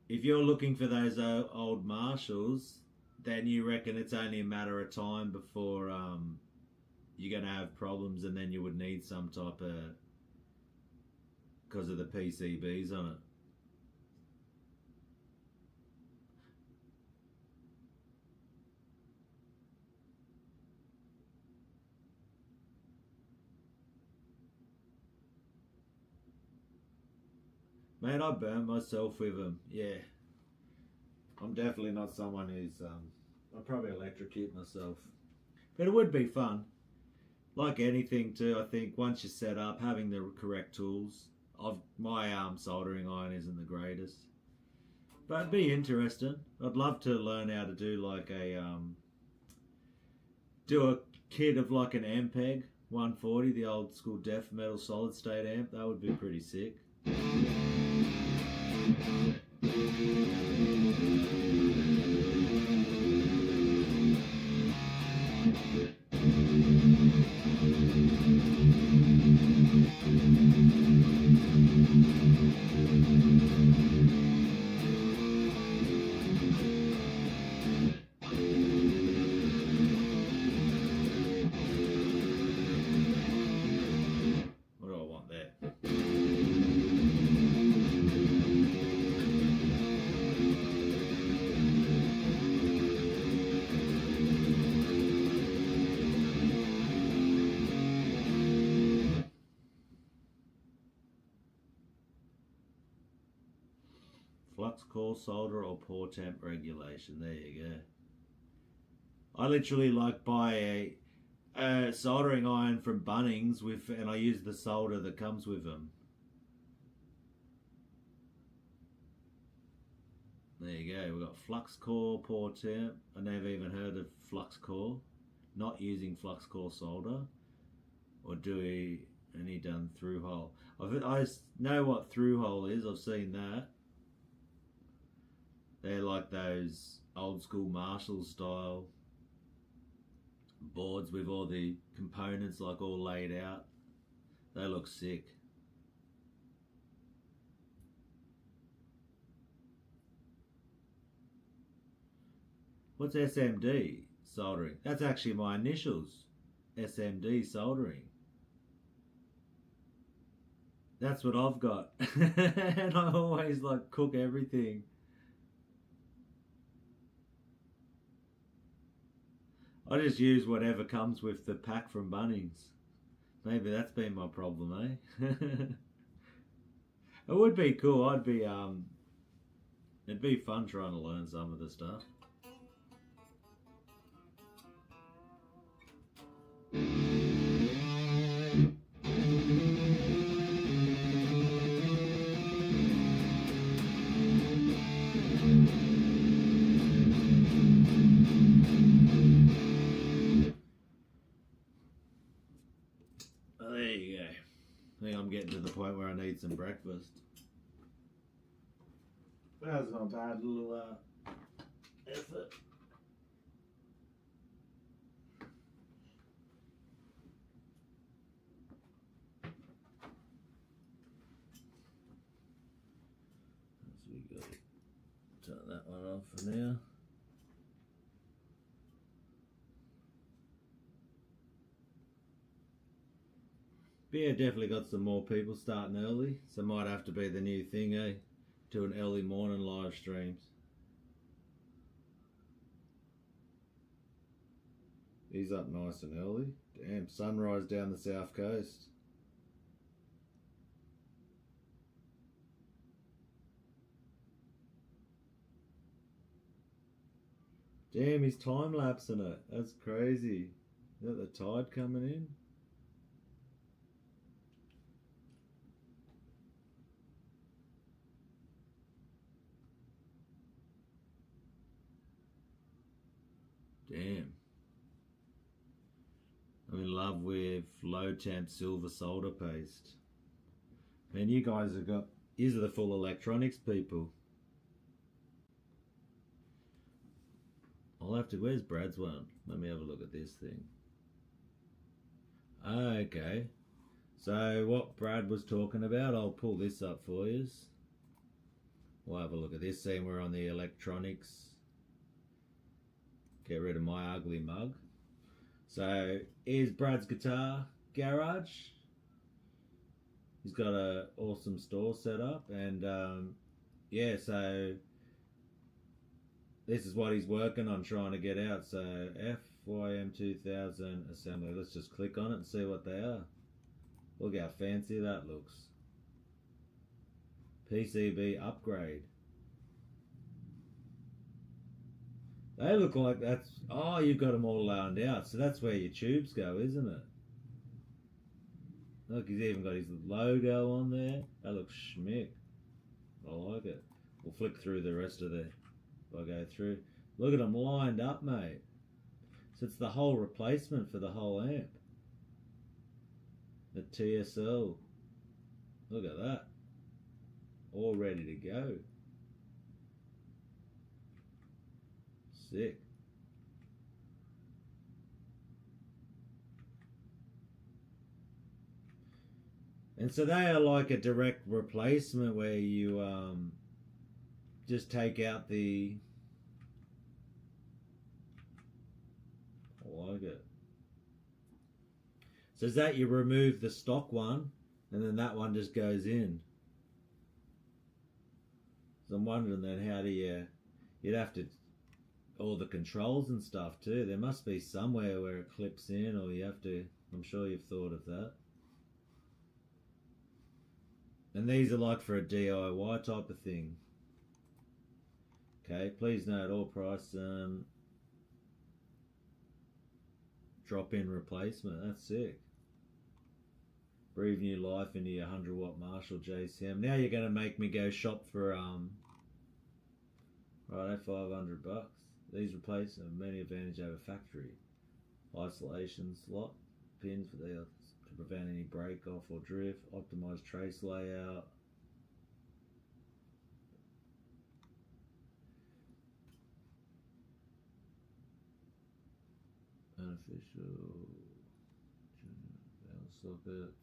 if you're looking for those old Marshalls, then you reckon it's only a matter of time before you're going to have problems, and then you would need some type of, because of the PCBs on it. Man, I burned myself with them. Yeah. I'm definitely not someone who's... I'd probably electrocute myself. But it would be fun. Like anything too, I think once you're set up, having the correct tools. My soldering iron isn't the greatest. But it'd be interesting. I'd love to learn how to do like a... kit of like an Ampeg 140, the old school death metal solid state amp, that would be pretty sick. What do I want there? Flux core solder or pore temp regulation. There you go. I literally like buy a soldering iron from Bunnings and I use the solder that comes with them. There you go. We've got flux core, pore temp. I never even heard of flux core. Not using flux core solder. Or do we any done through hole? I know what through hole is. I've seen that. They're like those old school Marshall style boards with all the components like all laid out. They look sick. What's SMD soldering? That's actually my initials. SMD soldering. That's what I've got. And I always like cook everything. I just use whatever comes with the pack from Bunnings. Maybe that's been my problem, eh? It would be cool. It'd be fun trying to learn some of the stuff. There you go. I think I'm getting to the point where I need some breakfast. That's not a bad little effort. So we got to turn that one off for now. But yeah, definitely got some more people starting early, so might have to be the new thing, eh? Doing early morning live streams. He's up nice and early. Damn, sunrise down the south coast. Damn, he's time lapsing it. That's crazy. Is that the tide coming in? Damn. I'm in love with low temp silver solder paste. Man, you guys have got, these are the full electronics people. I'll have to, where's Brad's one? Let me have a look at this thing. Okay. So what Brad was talking about, I'll pull this up for you. We'll have a look at this, seeing we're on the electronics. Get rid of my ugly mug. So here's Brad's guitar garage. He's got an awesome store set up, and yeah, so this is what he's working on trying to get out. So FYM 2000 assembly. Let's just click on it and see what they are. Look how fancy that looks. PCB upgrade. They look like that's... Oh, you've got them all lined out. So that's where your tubes go, isn't it? Look, he's even got his logo on there. That looks schmick. I like it. We'll flick through the rest of the... If I go through. Look at them lined up, mate. So it's the whole replacement for the whole amp. The TSL. Look at that. All ready to go. Sick. And so they are like a direct replacement where you just take out the... I like it. So is that you remove the stock one and then that one just goes in? So I'm wondering then how do you... You'd have to... All the controls and stuff too. There must be somewhere where it clips in, or you have to... I'm sure you've thought of that. And these are like for a DIY type of thing. Okay, please note all price drop-in replacement. That's sick. Breathe new life into your 100-watt Marshall JCM. Now you're going to make me go shop for right, $500. These replace many advantage over factory. Isolation slot pins for the to prevent any break off or drift. Optimized trace layout. Beneficial balance sockets.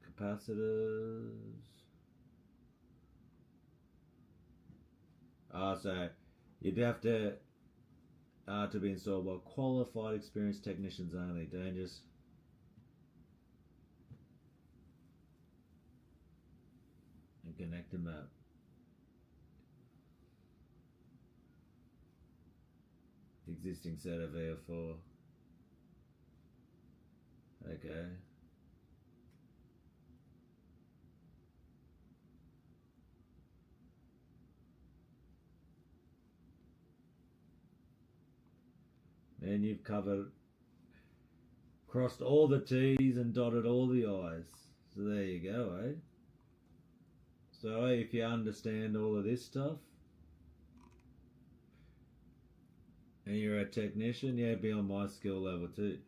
Capacitors. So you'd have to be installed by qualified, experienced technicians only. Don't just and connect them up. Existing set of VF4. Okay. And you've crossed all the T's and dotted all the I's. So there you go, eh? So if you understand all of this stuff, and you're a technician, yeah, be on my skill level too.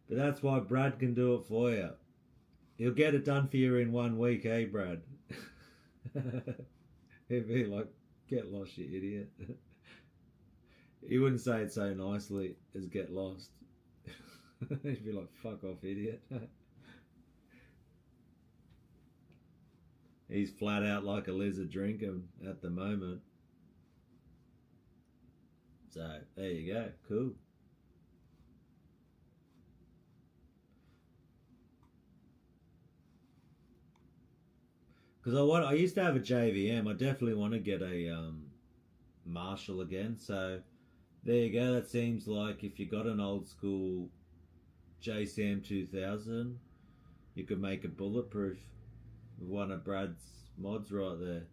But that's why Brad can do it for you. He'll get it done for you in 1 week, eh, Brad? He'd be like, get lost, you idiot. He wouldn't say it so nicely as get lost. He'd be like, fuck off, idiot. He's flat out like a lizard drinking at the moment. So, there you go. Cool. Because I used to have a JVM. I definitely want to get a Marshall again. So, there you go. That seems like if you got an old school JCM 2000, you could make it bulletproof with one of Brad's mods right there.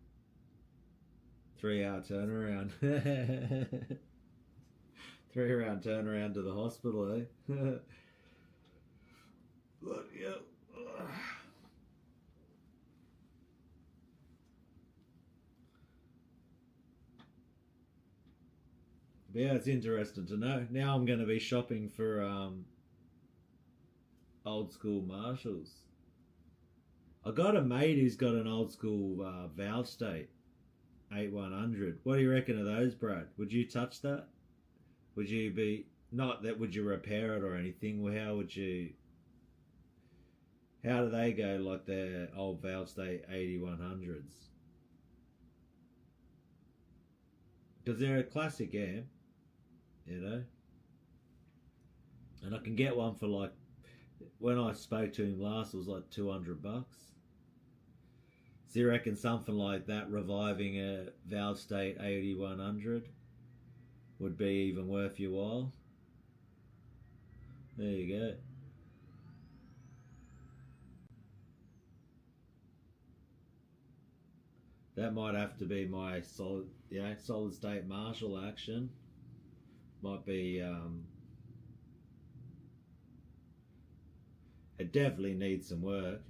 3-hour turnaround. 3-round turnaround to the hospital, eh? Bloody hell. But yeah, it's interesting to know. Now I'm going to be shopping for old school Marshalls. I got a mate who's got an old school valve state 8100. What do you reckon of those, Brad? Would you touch that? Would you be, not that would you repair it or anything, well, how do they go like their old valve state 8100s? Because they're a classic amp, you know? And I can get one for like, when I spoke to him last, it was like $200. So you reckon something like that, reviving a valve state 8100, would be even worth your while? There you go. That might have to be my solid state Marshall action. Might be, it definitely needs some work.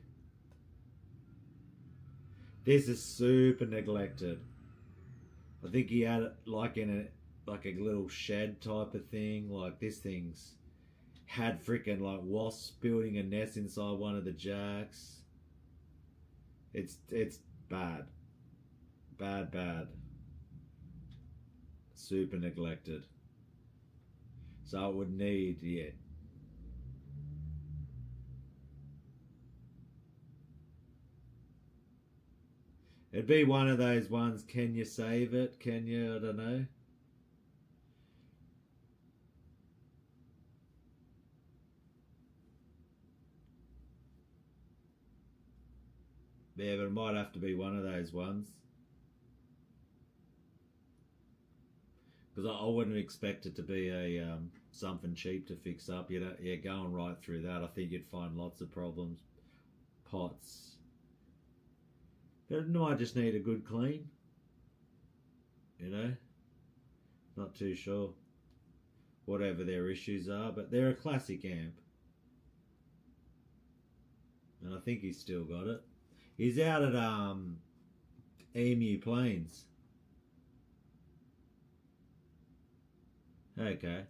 This is super neglected. I think he had it like in a little shed type of thing. Like this thing's had freaking like wasps building a nest inside one of the jacks. It's bad, bad, super neglected. So it would need, yeah. It'd be one of those ones. Can you save it? Can you? I don't know. Yeah, but it might have to be one of those ones. Because I wouldn't expect it to be a something cheap to fix up. Yeah, going right through that, I think you'd find lots of problems. Pots. It might just need a good clean. You know? Not too sure. Whatever their issues are, but they're a classic amp. And I think he's still got it. He's out at Emu Plains. Okay.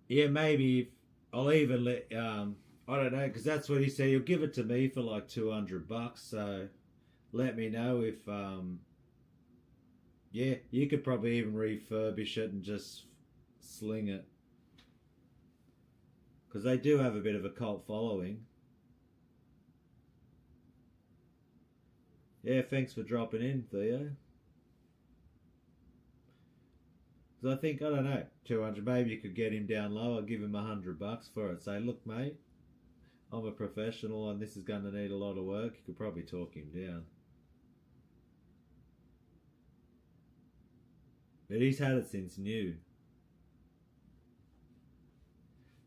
Yeah, maybe if I'll even let I don't know, because that's what he said. He'll give it to me for like $200. So let me know if yeah, you could probably even refurbish it and just sling it, because they do have a bit of a cult following. Yeah, thanks for dropping in, Theo. Because I think, I don't know, 200, maybe you could get him down low. I'll give him $100 for it. Say, look, mate, I'm a professional and this is going to need a lot of work. You could probably talk him down. But he's had it since new.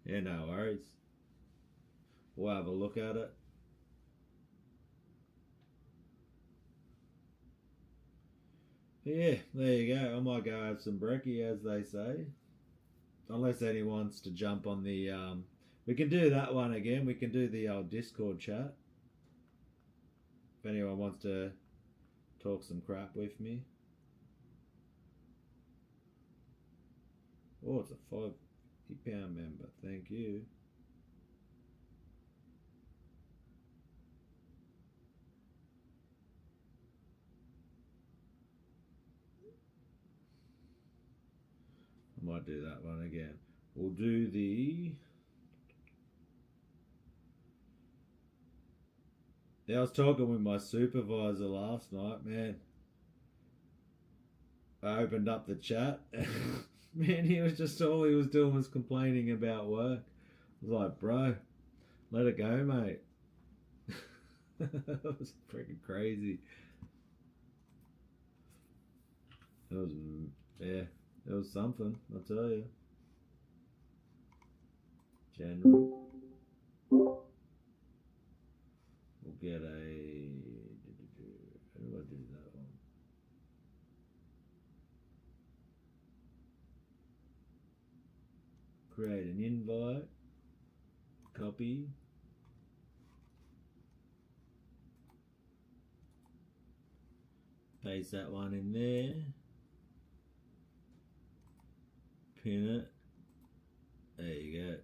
Yeah, no worries. We'll have a look at it. Yeah, there you go. I might go have some brekkie, as they say. Unless anyone wants to jump on the... we can do that one again. We can do the old Discord chat. If anyone wants to talk some crap with me. Oh, it's a £50 member. Thank you. I might do that one again. We'll do the... Yeah, I was talking with my supervisor last night, man. I opened up the chat. Man, he was just, all he was doing was complaining about work. I was like, bro, let it go, mate. That was freaking crazy. It was, yeah, it was something, I'll tell you. General. We'll get a... How do I do that one? Create an invite. Copy. Paste that one in there. Pin it. There you go.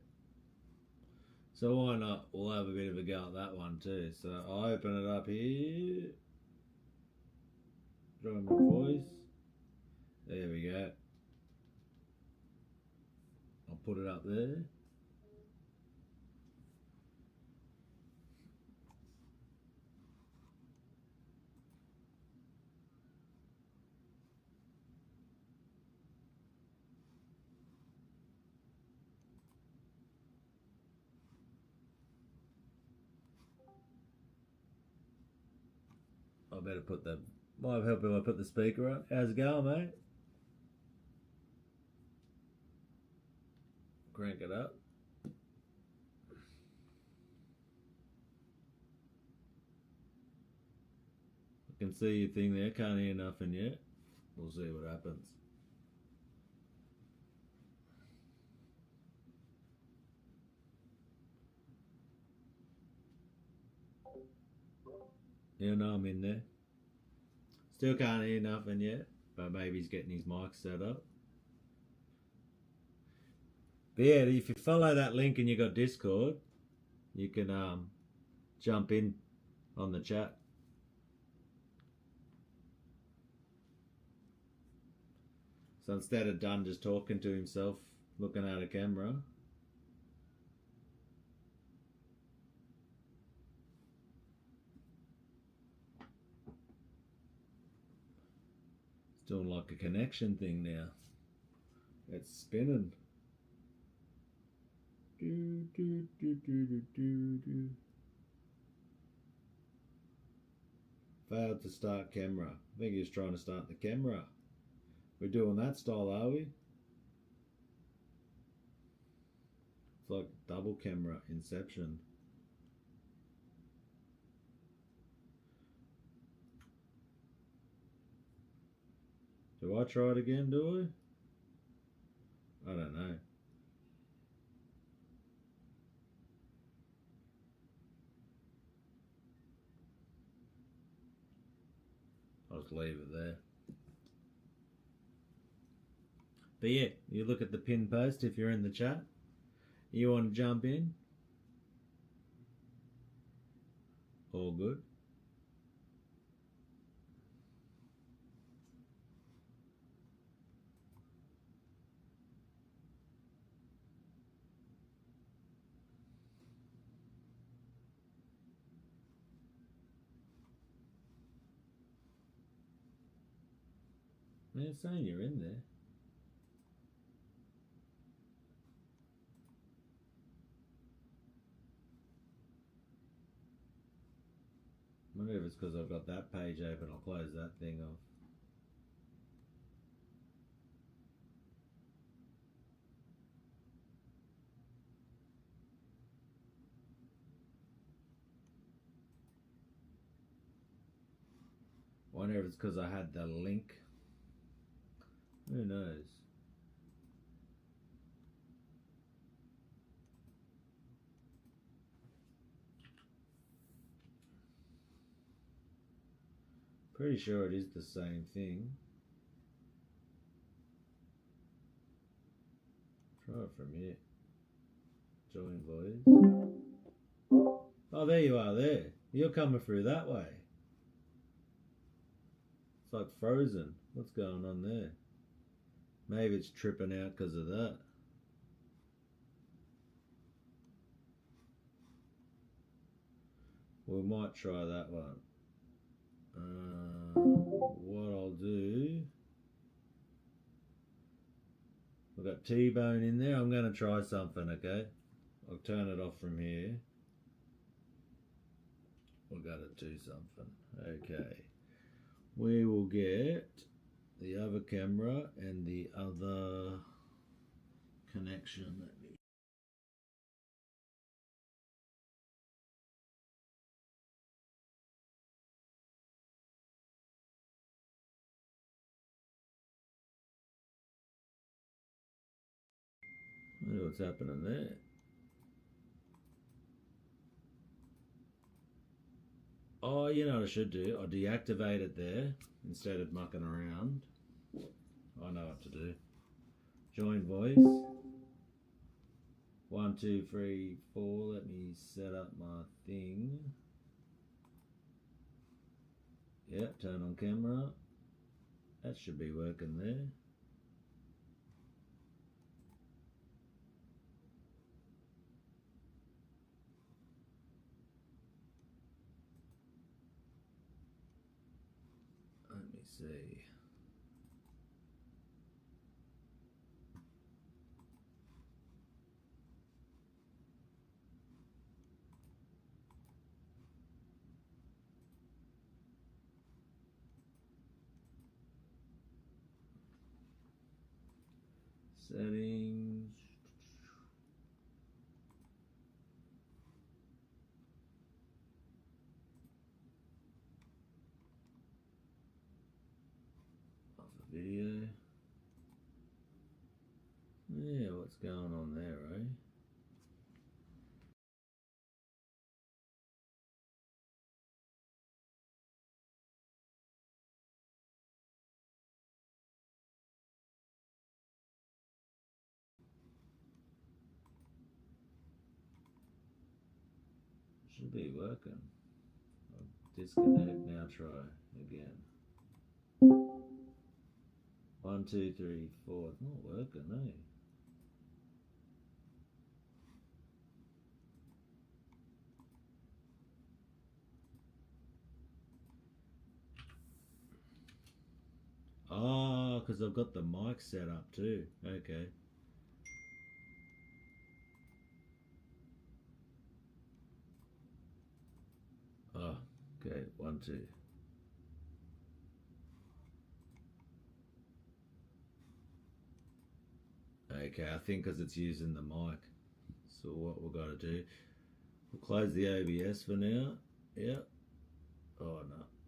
So why not? We'll have a bit of a go at that one too. So I'll open it up here. Join my voice. There we go. I'll put it up there. I better put the... Might help if I put the speaker up. How's it going, mate? Crank it up. I can see your thing there. Can't hear nothing yet. We'll see what happens. You know I'm in there. Still can't hear nothing yet, but maybe he's getting his mic set up. But yeah, if you follow that link and you got Discord, you can jump in on the chat. So instead of Dunn just talking to himself, looking at a camera, it's doing like a connection thing now. It's spinning. Do, do, do, do, do, do, do. Failed to start camera. I think he was trying to start the camera. We're doing that style, are we? It's like double camera inception. Do I try it again, do I? I don't know. I'll just leave it there. But yeah, you look at the pinned post if you're in the chat. You want to jump in? All good. Man, it's saying you're in there. I wonder if it's because I've got that page open. I'll close that thing off. I wonder if it's because I had the link. Who knows? Pretty sure it is the same thing. Try it from here. Join voice. Oh, there you are there. You're coming through that way. It's like frozen. What's going on there? Maybe it's tripping out because of that. We might try that one. What I'll do, I've got T-Bone in there. I'm going to try something, okay? I'll turn it off from here. We've got to do something. Okay. We will get the other camera and the other connection. Let me. I wonder what's happening there. Oh, you know what I should do? I'll deactivate it there instead of mucking around. I know what to do. Join voice. 1, 2, 3, 4. Let me set up my thing. Yeah, turn on camera. That should be working there. Let me see. Settings. Off a video. Yeah, what's going on there, eh? Should be working. I'll disconnect now. Try again. 1, 2, 3, 4. It's not working, eh? Oh, because I've got the mic set up too. Okay. Oh, okay. 1, 2. Okay, I think because it's using the mic. So what we've got to do, we'll close the OBS for now. Yep. Oh no.